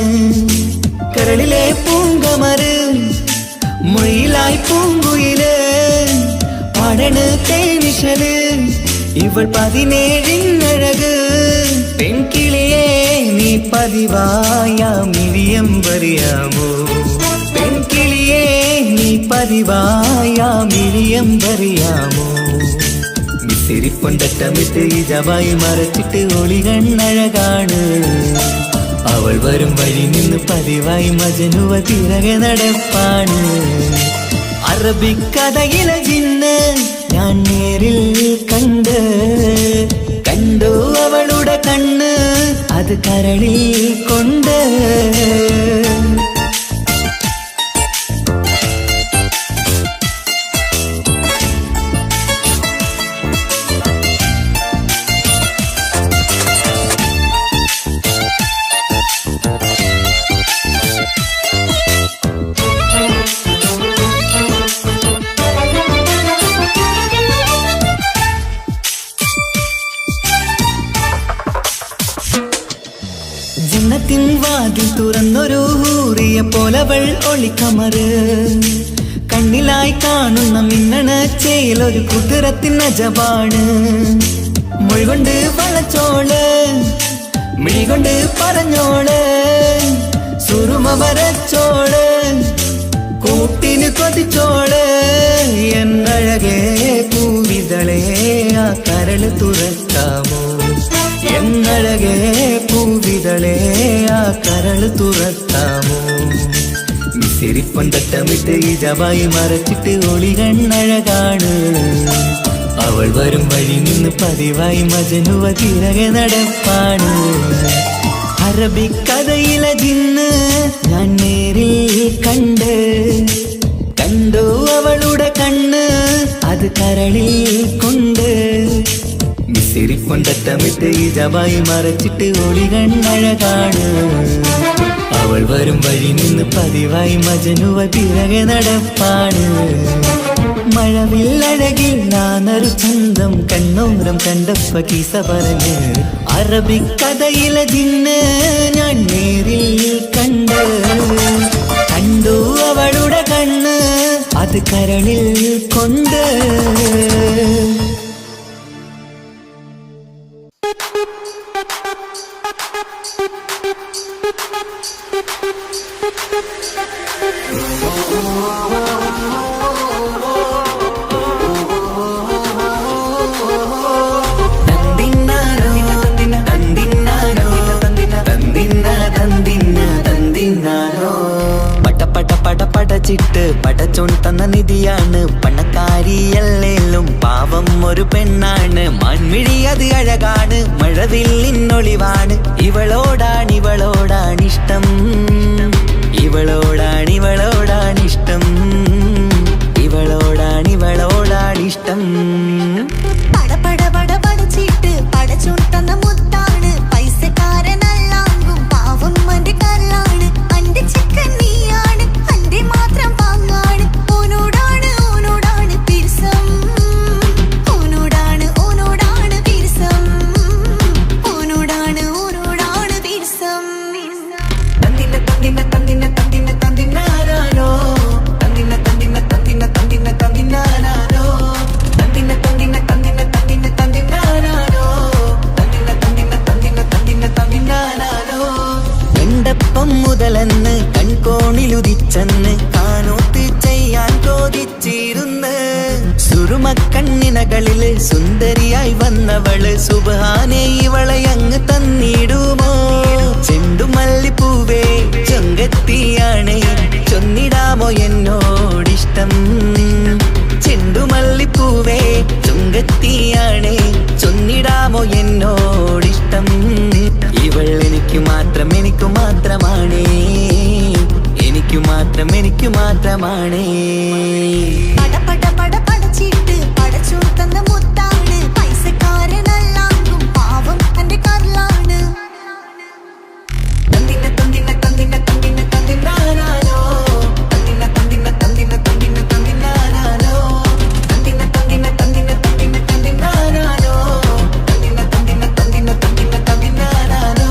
കരളിലെ പൂങ്കമറ് മൊഴിയിലായി പൂങ്കുയില് പാടണ് തേനിശല് ഇവൾ 17 പെൺകിളിയെ നീ പതിവായാ മിഴിയം പറയാമോ? പെൺകിളിയെ നീ പതിവായാ മിഴിയം പറയാമോ? മിസിരിപ്പൊണ്ടട്ടമിട്ട് ഇജബായി മറച്ചിട്ട് ഒളി കണ്ണഴകാണ്. അവൾ വരും വഴി നിന്ന് പതിവായി മജനുവ പിറകെ നടപ്പാണ്. അറബിക്കഥയിലെ ജിന്ന് ഞാൻ നേരിൽ കണ്ടു അവളുടെ കണ്ണ് അത് കരളിൽ കൊണ്ട്. ജന്നത്തിൻ വാതിൽ തുറന്നൊരു ഹൂറിയ പോലവൾ ഒളിക്കമറ്. കണ്ണിലായി കാണുന്ന മിന്നണ ചേലൊരു കുതിരത്തിൻ അജബാണ്. മൊഴികൊണ്ട് വളച്ചോള് മിഴികൊണ്ട് പറഞ്ഞോള് സുറുമ വരച്ചോള് കൂട്ടിന് കൊതിച്ചോള്. എന്നഴകേ പൂവിതളേ ആ കരള് തുറക്കാമോ? എന്നഴകേ പൂവിതളേ ആ കരള് തുറക്കാമോ? മിസിരിപ്പൊണ്ടട്ടമിട്ട് ഇജബായി മറച്ചിട്ട് ഒളി കണ്ണഴകാണ്. അവൾ വരും വഴി നിന്ന് പതിവായി മജനുവ പിറകെ നടപ്പാണ്. അറബിക്കഥയിലെ ജിന്ന് ഞാൻ നേരിൽ കണ്ടു അവളുടെ കണ്ണ് അത് കരളിൽ കൊണ്ട്. മിസിരിപ്പൊണ്ടട്ടമിട്ട് ഇജബായി മറച്ചിട്ട് ഒളി കണ്ണഴകാണ്. അവൾ വരും വഴി നിന്ന് പതിവായി മജനുവ പിറകെ നടപ്പാണ്. മഴവില്ലഴകില്ലാന്നൊരു ചന്തം കണ്ണോരം കണ്ടപ്പ കീസ പറഞ്ഞ്. അറബിക്കഥയിലെ ജിന്ന് ഞാൻ നേരിൽ കണ്ടു അവളുടെ കണ്ണ് അത് കരളിൽ കൊണ്ട്. പടച്ചിട്ട് പടച്ചോൻ തന്ന നിധിയാണ്. പണക്കാരിയല്ലേലും പാവം ഒരു പെണ്ണാണ്. മാൻമിഴി അത് അഴകാണ്. മഴവില്ലിന്നൊളിവാണ്. ഇവളോടാണിഷ്ടം. ഇവളോടാണിഷ്ടം. ഇവളോടാണിഷ്ടം. പടച്ചിട്ട് പടച്ചോൻ തന്ന മുത്താണ്. പൈസക്കാരനല്ലാങ്കും പാവം അന്റെ കരളാണ്. അന്റെ ചിക്കൻ നീയാണ്. അന്റെ മാത്രം പാങ്ങാണ്. ഓനോടാണ് പിരിസം. ഓനോടാണ് പിരിസം. ഓനോടാണ് പിരിസം. മുതലെന്ന് കൺകോണിലുദിച്ചെന്ന് കാനോത്ത് ചെയ്യാൻ ചോദിച്ചിരുന്ന് സുറുമക്കണ്ണിനകളില് സുന്ദരിയായി വന്നവള് സുബ്ഹാനേ ഇവളെ അങ്ങ് തന്നിടുമോ ചെണ്ടുമല്ലിപ്പൂവേ ചൊങ്കത്തിയാണ് ചൊന്നിടാമോ എന്നോടിഷ്ടം ചെണ്ടുമല്ലിപ്പൂവേ ചുങ്കത്തിയാണ് ചൊന്നിടാമോ എന്നോടിഷ്ടം ഇവൾ എനിക്ക് മാത്രം എനിക്ക് മാത്രമാണ് എനിക്ക് മാത്രം എനിക്ക് മാത്രമാണ് പട പട പട പടച്ചിട്ട് പടച്ചോൻ തന്ന മുത്താണ് പൈസക്കാരനല്ലാങ്കും പാവം എന്റെ കരളാണ് തന്തിന തന്തിന തന്തിന തന്തിന തന്തിനാനാനോ തന്തിന തന്തിന തന്തിന തന്തിന തന്തിനാനാനോ തന്തിന തന്തിന തന്തിന തന്തിന തന്തിനാനാനോ തന്തിന തന്തിന തന്തിന തന്തിന തന്തിനാനാനോ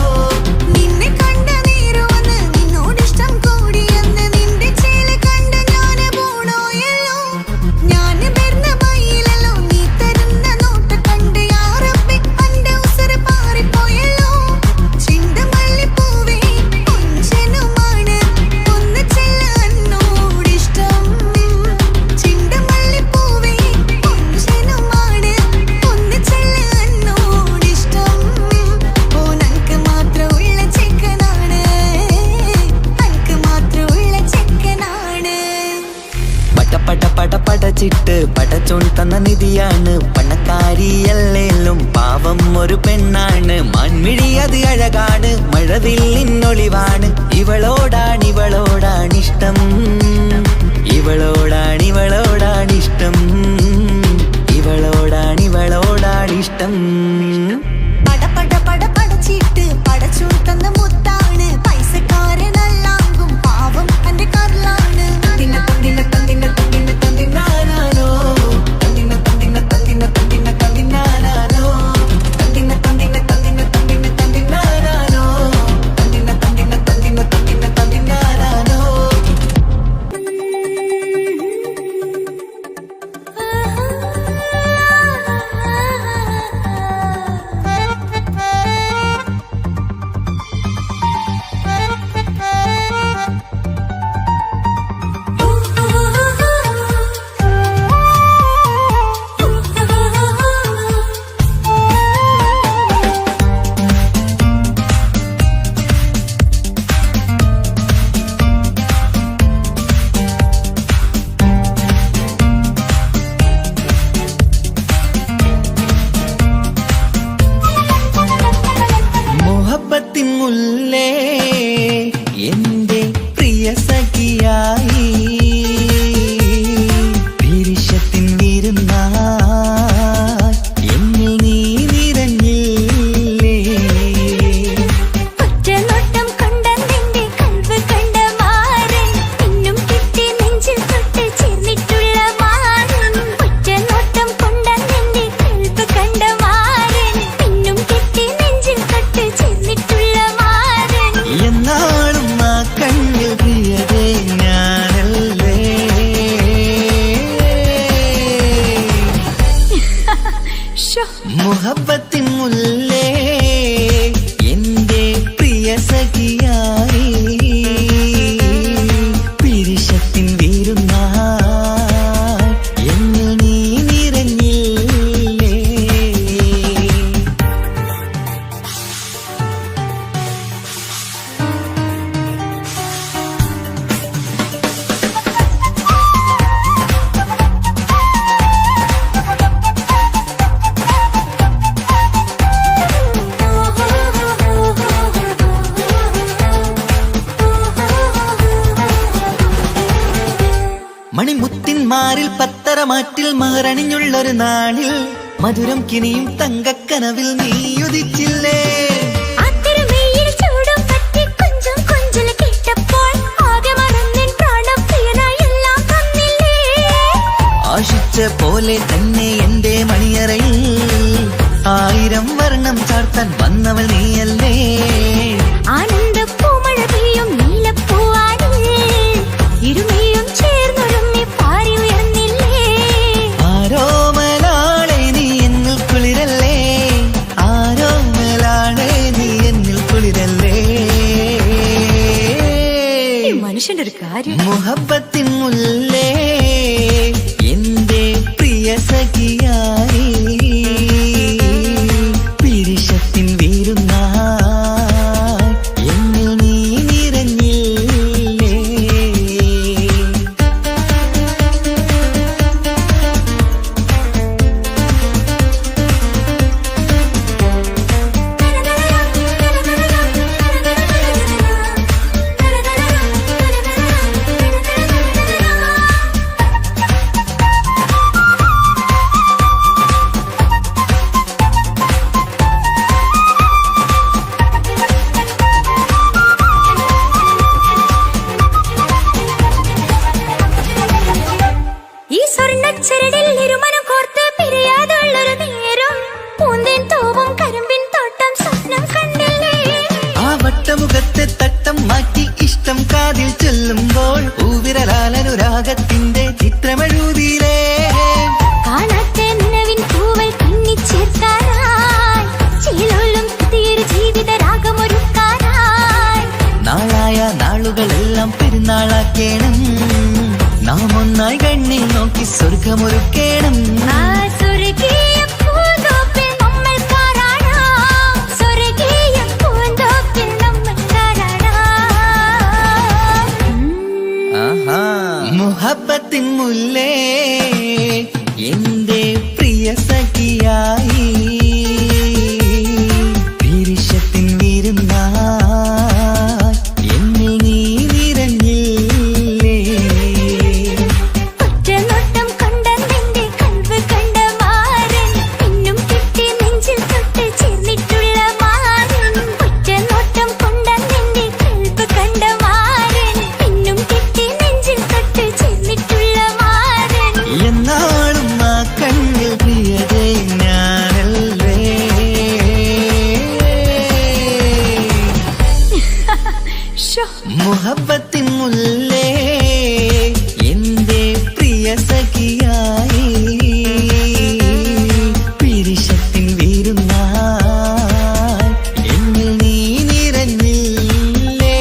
നിന്നെ കണ്ട നേരവന്ന് നിന്നോടിഷ്ടം കൂടിയെന്ന് നിന്റെ ചേല കണ്ട ഞാന് പോണോയല്ലോ ഞാന് വരുന്ന ബൈയിലല്ലോ നീ തരുന്ന നോട്ട് കണ്ട് യാറപ്പി അന്റെ ഉസറ് പാറിപ്പോയല്ലോ ചിണ്ടമല്ലിപ്പൂവേ കൊഞ്ചനുമാണ് ഒന്ന് ചെല്ല എന്നോടിഷ്ടം ചിണ്ടമല്ലിപ്പൂവേ കൊഞ്ചനുമാണ് ഒന്ന് ചെല്ല എന്നോടിഷ്ടം ഓ നനക്ക് മാത്രമുള്ള ചെക്കനാണ് നനക്ക് മാത്രമുള്ള ചെക്കനാണ് പട പട പട പടച്ചിട്ട് പടച്ചോൻ തന്ന നിധിയാണ് പണക്കാരിയല്ലേലും പാവം ഒരു പെണ്ണാണ് മാൻമിഴി അത് അഴകാണ് മഴവില്ലിന്നൊളിവാണ് ഇവളോടാണിഷ്ടം ഇവളോടാണിഷ്ടം ഇവളോടാണിഷ്ടം പട പട പട പടച്ചിട്ട് പടച്ചോൻ തന്ന മുത്താണ് പൈസക്കാരനല്ലാങ്കും പാവം എന്റെ കരളാണ് തന്തിന തന്തിന തന്തിന തന്തിന തന്തിനാനാനോ തന്തിന തന്തിന തന്തിന തന്തിന തന്തിനാനാനോ തന്തിന തന്തിന തന്തിന തന്തിന തന്തിനാനാനോ തന്തിന തന്തിന തന്തിന തന്തിന തന്തിനാനാനോ മുഹബത്തിൻ മുല്ലേ എന്റെ പ്രിയ സഖിയായി പിരിശത്തിൻ വിരുന്നായി എന്നിൽ നീ നിറഞ്ഞില്ലേ ഒറ്റനോട്ടം കണ്ട നിന്റെ കൽവ് കണ്ട മാരൻ പിന്നും കിട്ടി നെഞ്ചിൽ തൊട്ട് ചേർന്നിട്ടുള്ള മാരൻ ഒറ്റനോട്ടം കൊണ്ട നിന്റെ കൽവ് കണ്ട മാരൻ പിന്നും കിട്ടി നെഞ്ചിൽ തൊട്ട് ചേർന്നിട്ടുള്ള മാരൻ എന്നാളും ആ കണ്ണിൽ പ്രിയതേ ഞാനല്ലേ മുഹബത്തിൻ മുല്ലേ എന്റെ പ്രിയ സഖിയായി പിരിശത്തിൻ വിരുന്നായി എന്നിൽ നീ നിറഞ്ഞില്ലേ മണിമുത്തിന്മാരിൽ പത്തരമാറ്റിൽ മഹറണിഞ്ഞുള്ളൊരു നാളിൽ മധുരം കിനിയും തങ്കക്കനവിൽ നീയുദിച്ചില്ലേ ആത്തിരമേയിൽ ചൂടും പറ്റി കൊഞ്ചും കൊഞ്ചൽ കേട്ടപ്പോൾ ആകെ മറന്നിൻ പ്രാണപ്രിയനായി എല്ലാം തന്നില്ലേ ആശിച്ച പോലെ തന്നെ എന്റെ മണിയറയിൽ 1000 വർണ്ണം ചാർത്താൻ വന്നവൾ നീയല്ലേ ആനന്ദ പൂമഴ പെയ്യും നീലപ്പൂവാനിൽ ഇരുമയും ചേർന്നൊരുമ്മി പാരി ഉയർന്നില്ലേ ആരോമലാളെ നീ എന്നിൽ കുളിരല്ലേ ആരോമലാളെ നീ എന്നിൽ കുളിരല്ലേ മനുഷ്യന്റെ ഒരു കാര്യം. മുഹബത്തിൻ മുല്ലേ എന്റെ പ്രിയ സഖിയായി പിരിശത്തിൻ വീരുന്നായി എന്നിൽ നീ നിറഞ്ഞില്ലേ. ഈ സ്വർണ്ണച്ചരടിൽ ഇരുമനം കോർത്ത് പിരിയാതുള്ളൊരു നേരം പൂന്തേൻ തൂവും കരിമ്പിൻ തോട്ടം സ്വപ്നം കണ്ടില്ലേ. ആ വട്ടമുഖത്തെ തട്ടം മാറ്റി ഇഷ്ടം കാതിൽ ചൊല്ലുമ്പോൾ ഊവിരലാലനുരാഗത്തിന്റെ ചിത്രമെഴുതിയിലേ. കാണാത്ത നിലവിൻ പൂവൽ കണ്ണിച്ചേർക്കാനായി ചീലോലും പുതിയൊരു ജീവിത രാഗമൊരുക്കാനായി നാളായ നാളുകളെല്ലാം പെരുന്നാളാക്കേണം. നാം ഒന്നായി കണ്ണിൽ നോക്കി സ്വർഗമൊരുക്കേണം. ആ സ്വർഗീയ പൂന്തോപ്പിൽ നമ്മൾ കാണാം. സ്വർഗീയ പൂന്തോപ്പിൽ നമ്മൾ കാണാം. ആഹാ. മുഹബത്തിൻ മുല്ലേ എന്റെ പ്രിയ സഖിയായി പിരിശത്തിൻ വീരുന്നായി എന്നിൽ നീ നിറഞ്ഞില്ലേ. ഒറ്റനോട്ടം കൊണ്ട നിന്റെ കൽവ് കണ്ട മാരൻ പിന്നും കിട്ടി നെഞ്ചിൽ തൊട്ട് ചേർന്നിട്ടുള്ള മാരൻ. ഒറ്റനോട്ടം കൊണ്ട നിന്റെ കൽവ് കണ്ട മാരൻ പിന്നും കിട്ടി നെഞ്ചിൽ തൊട്ട് ചേർന്നിട്ടുള്ള മാരൻ. എന്നാളും ആ കണ്ണിൽ പ്രിയതേ ഞാനല്ലേ. മുഹബത്തിൻ മുല്ലേ എന്റെ പ്രിയ സഖിയായി പിരിശത്തിൻ വീരുന്നായി എന്നിൽ നീ നിറഞ്ഞില്ലേ.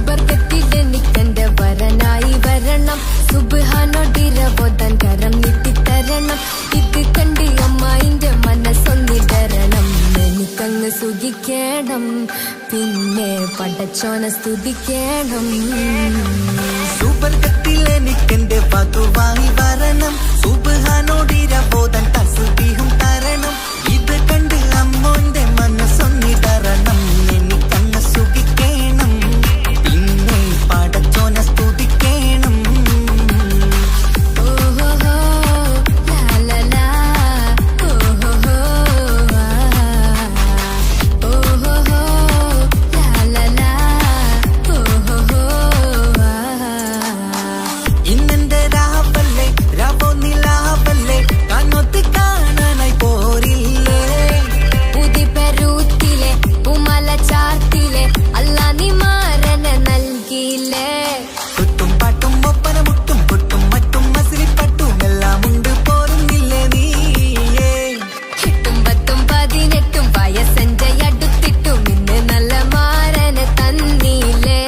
സുബർഗത്തിലെനിക്കെന്റെ വരനായി വരണം. സുബ്ഹാനോടിരവോദൻ കരം നീട്ടിത്തരണം. ഇത് കണ്ട് അമ്മായിന്റെ മനസ്സൊന്നിടരണം. എനിക്കങ്ങ് സുഖിക്കണം, പിന്നെ പടച്ചോനെ സ്തുതിക്കണം. സുബർഗത്തിൽ എനിക്കെന്റെ വധുവായി വരണം. സുബ്ഹാനോടിരവോദൻ തസ്ബീഹും തരണം. ഇത് കണ്ട് അമ്മോന്റെ മനസ്സൊന്നിടരണം. എനിക്കങ്ങ് സുഖിക്കണം, പിന്നെ പടച്ചോനെ സ്തുതിക്കണം. ഓഹോഹോ, ലാലലാ, ഓഹോഹോ, ആ. ഓഹോഹോ, ലാലലാ, ഓഹോഹോ, ആ. ഇന്നെന്റെ രാവല്ലേ രാവോ നിലാവല്ലേ കണ്ണൊത്തി കാണാനായി പോരില്ലേ. ഉദിപെരൂത്തിലെ ഉമല ചാർത്തിലെ അല്ലാ നീ മാരനെ നൽകിയില്ലേ. കുത്തും പാട്ടും ഒപ്പന മുട്ടും പൊട്ടും മറ്റും മസിലിപ്പട്ടും എല്ലാം ഉണ്ട് പോരുന്നില്ലേ നീയേ. 8 10 18 വയസ്സെന്റെ അടുത്തിട്ടും ഇന്ന് നല്ല മാരനെ തന്നില്ലേ.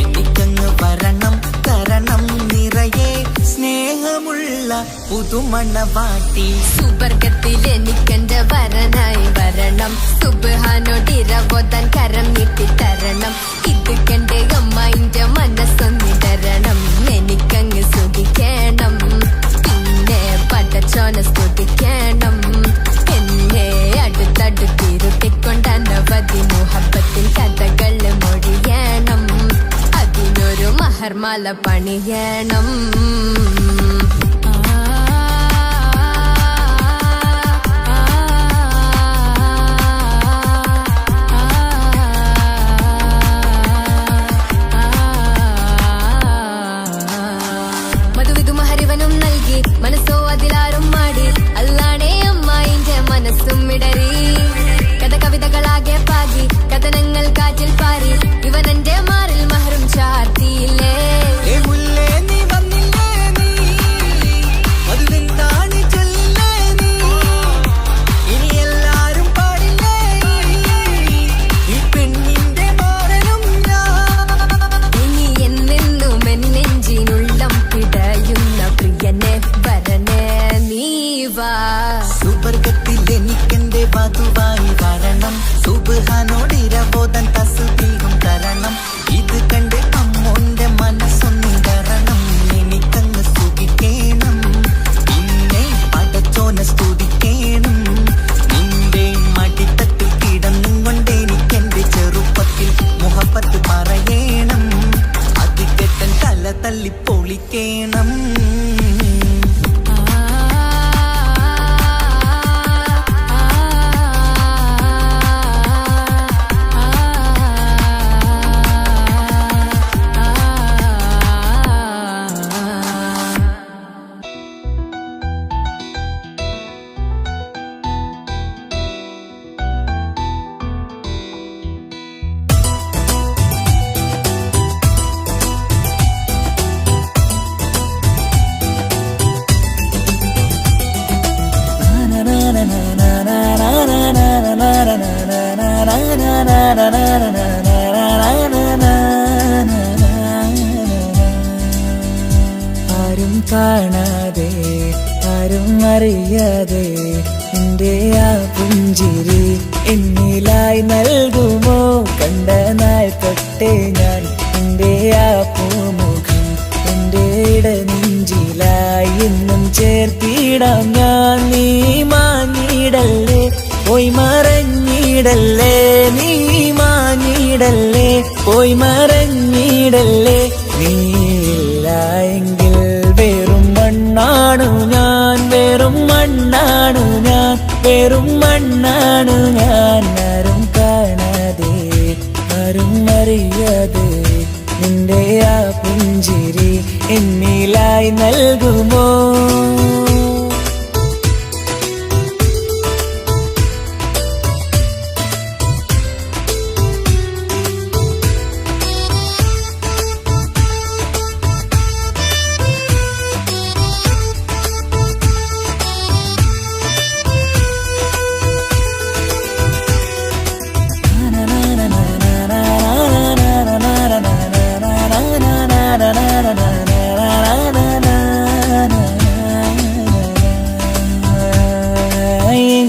എനിക്കങ്ങ് വരണം തരണം നിറയെ സ്നേഹമുള്ള പുതുമണവാട്ടി. സുബർഗത്തിൽ എനിക്കെന്റെ വരനായി വരണം. സുബ്ഹാനോടിരവോദൻ കരം നീട്ടിത്തരണം. ഇത് കണ്ട് അമ്മായിന്റെ മനസ്സൊന്നിടരണം. എനിക്കങ്ങ് സുഖിക്കണം, പിന്നെ പടച്ചോനെ സ്തുതിക്കണം. എന്നെ അടുത്തടുത്തിരുത്തിക്കൊണ്ട് അനവധി മുഹബത്തിൻ കഥകൾ മൊഴിയണം. അതിനൊരു മഹർമാല പണിയണം. മനസ്സോ അതിലാരും മാടി അല്ലാണേ അമ്മായിന്റെ ആരും കാണാതെ ആരും അറിയാതെ എൻ്റെ ആ പുഞ്ചിരി എന്നിലായി നൽകുമോ? കണ്ട നാൾ തൊട്ടേ ഞാൻ എൻ്റെ ആ പൂമുഖം എൻ്റെ ഇടനെഞ്ചിലായി എന്നും ചേർത്തിടാം ഞാൻ. നീ മാഞ്ഞിടല്ലേ, പോയി മറഞ്ഞിടല്ലേ, നീ മാഞ്ഞിടല്ലേ, പോയി മറഞ്ഞിടല്ലേ. നീയില്ല എങ്കിൽ വെറും മണ്ണാണു ഞാൻ, വെറും മണ്ണാണു ഞാൻ, വെറും മണ്ണാണു ഞാൻ. ആരും കാണാതെ ആരും അറിയാതെ നിന്റെ ആ പുഞ്ചിരി എന്നിലായി നൽകുമോ?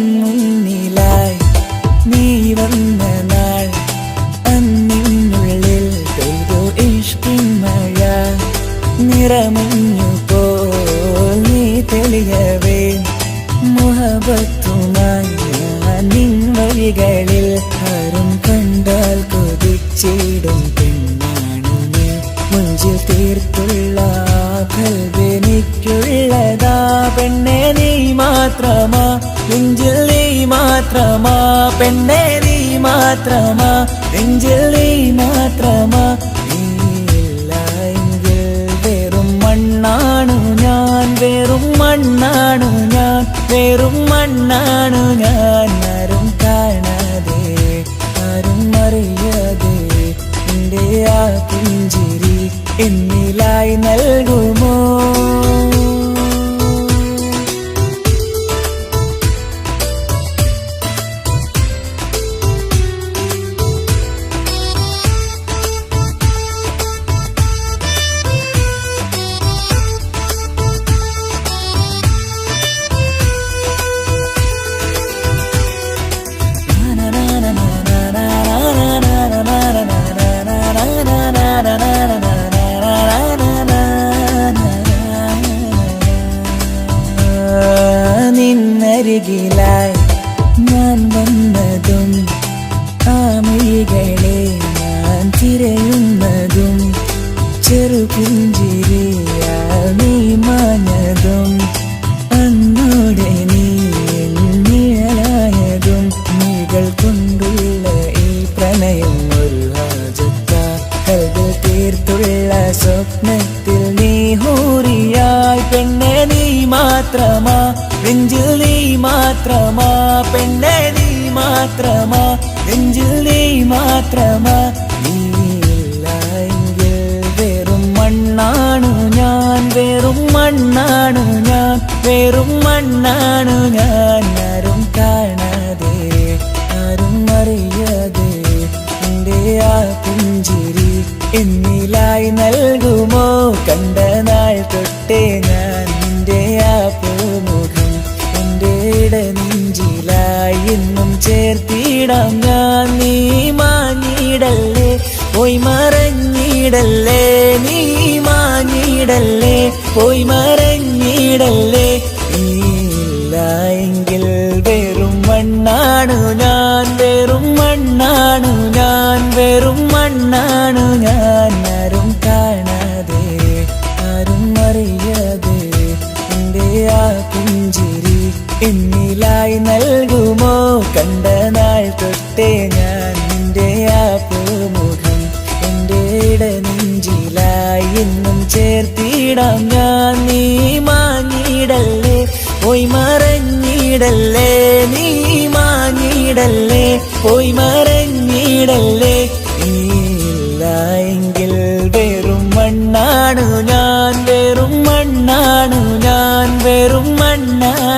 മുന്നിലായി നീ വന്ന നാൾ അന്നിനുള്ളിൽ പെയ്തു ഇഷ്കിൻ മഴ. നിറമഞ്ഞു പോൽ നീ തെളിയവേ മുഹബത്തുമായി ഞാൻ നിൻ വഴികളിൽ. ആരും കണ്ടാൽ കൊതിച്ചിടും പെണ്ണാണു നീ, മുഞ്ചിൽ തീർത്തുള്ള കൽവെനിക്കുള്ളതാ. പെണ്ണെ നീ മാത്രമാ, നെഞ്ചിൽ നീ മാത്രമാ, പെണ്ണെ നീ മാത്രമാ, നെഞ്ചിൽ നീ മാത്രമാ. നീയില്ല എങ്കിൽ വെറും മണ്ണാണു ഞാൻ, വെറും മണ്ണാണു ഞാൻ, വെറും മണ്ണാണു ഞാൻ. ആരും കാണാതെ ആരും അറിയാതെ എൻ്റെ ആ പുഞ്ചിരി എന്നിലായി നൽകുമോ? നിന്നരികിലായി ഞാൻ വന്നതും ആ മിഴികളെ ഞാൻ തിരയുന്നതും ചെറുപുഞ്ചിരിയാൽ നീ മാഞ്ഞതും അന്നോടെ നീ നിഴലായതും നീകൾ കൊണ്ടുള്ള ഈ പ്രണയം ഒരു ഹാജത്ത കൽബിൽ തീർത്തുള്ള സ്വപ്നത്തിൽ നീ ഹൂറിയായി. പെണ്ണെ നീ മാത്രമാ, നെഞ്ചിൽ നീ മാത്രമാ, പെണ്ണെ നീ മാത്രമാ, നെഞ്ചിൽ നീ മാത്രമാ. നീയില്ല എങ്കിൽ വെറും മണ്ണാണു ഞാൻ, വെറും മണ്ണാണു ഞാൻ, വെറും മണ്ണാണു ഞാൻ. ആരും കാണാതെ ആരും അറിയാതെ എൻ്റെ ആ പുഞ്ചിരി എന്നിലായി നൽകുമോ? കണ്ട നാൾ തൊട്ടേ ഞാൻ നിന്റെ ആ പൂമുഖം എൻ്റെ ഇടനെഞ്ചിലായി എന്നും ചേർത്തിടാം ഞാൻ. നീ മാഞ്ഞിടല്ലേ, പോയി മറഞ്ഞിടല്ലേ, നീ മാഞ്ഞിടല്ലേ, പോയി മറഞ്ഞിടല്ലേ. നീയില്ല എങ്കിൽ വെറും മണ്ണാണു ഞാൻ, വെറും മണ്ണാണു ഞാൻ, വെറും മണ്ണാണു ഞാൻ. ആരും കാണാതെ ആരും അറിയാതെ എൻ്റെ ആ പുഞ്ചിരി എന്നിലായി നൽകുമോ? കണ്ട നാൾ തൊട്ടേ ഞാൻ നിന്റെ ആ പൂമുഖം എൻ്റെ ഇടനെഞ്ചിലായി എന്നും ചേർത്തിടാം ഞാൻ. നീ മാഞ്ഞിടല്ലേ, പോയി മറഞ്ഞിടല്ലേ, നീ മാഞ്ഞിടല്ലേ, പോയി മറഞ്ഞിടല്ലേ. നീയില്ല എങ്കിൽ വെറും മണ്ണാണു ഞാൻ, വെറും മണ്ണാണു ഞാൻ, വെറും മണ്ണാണു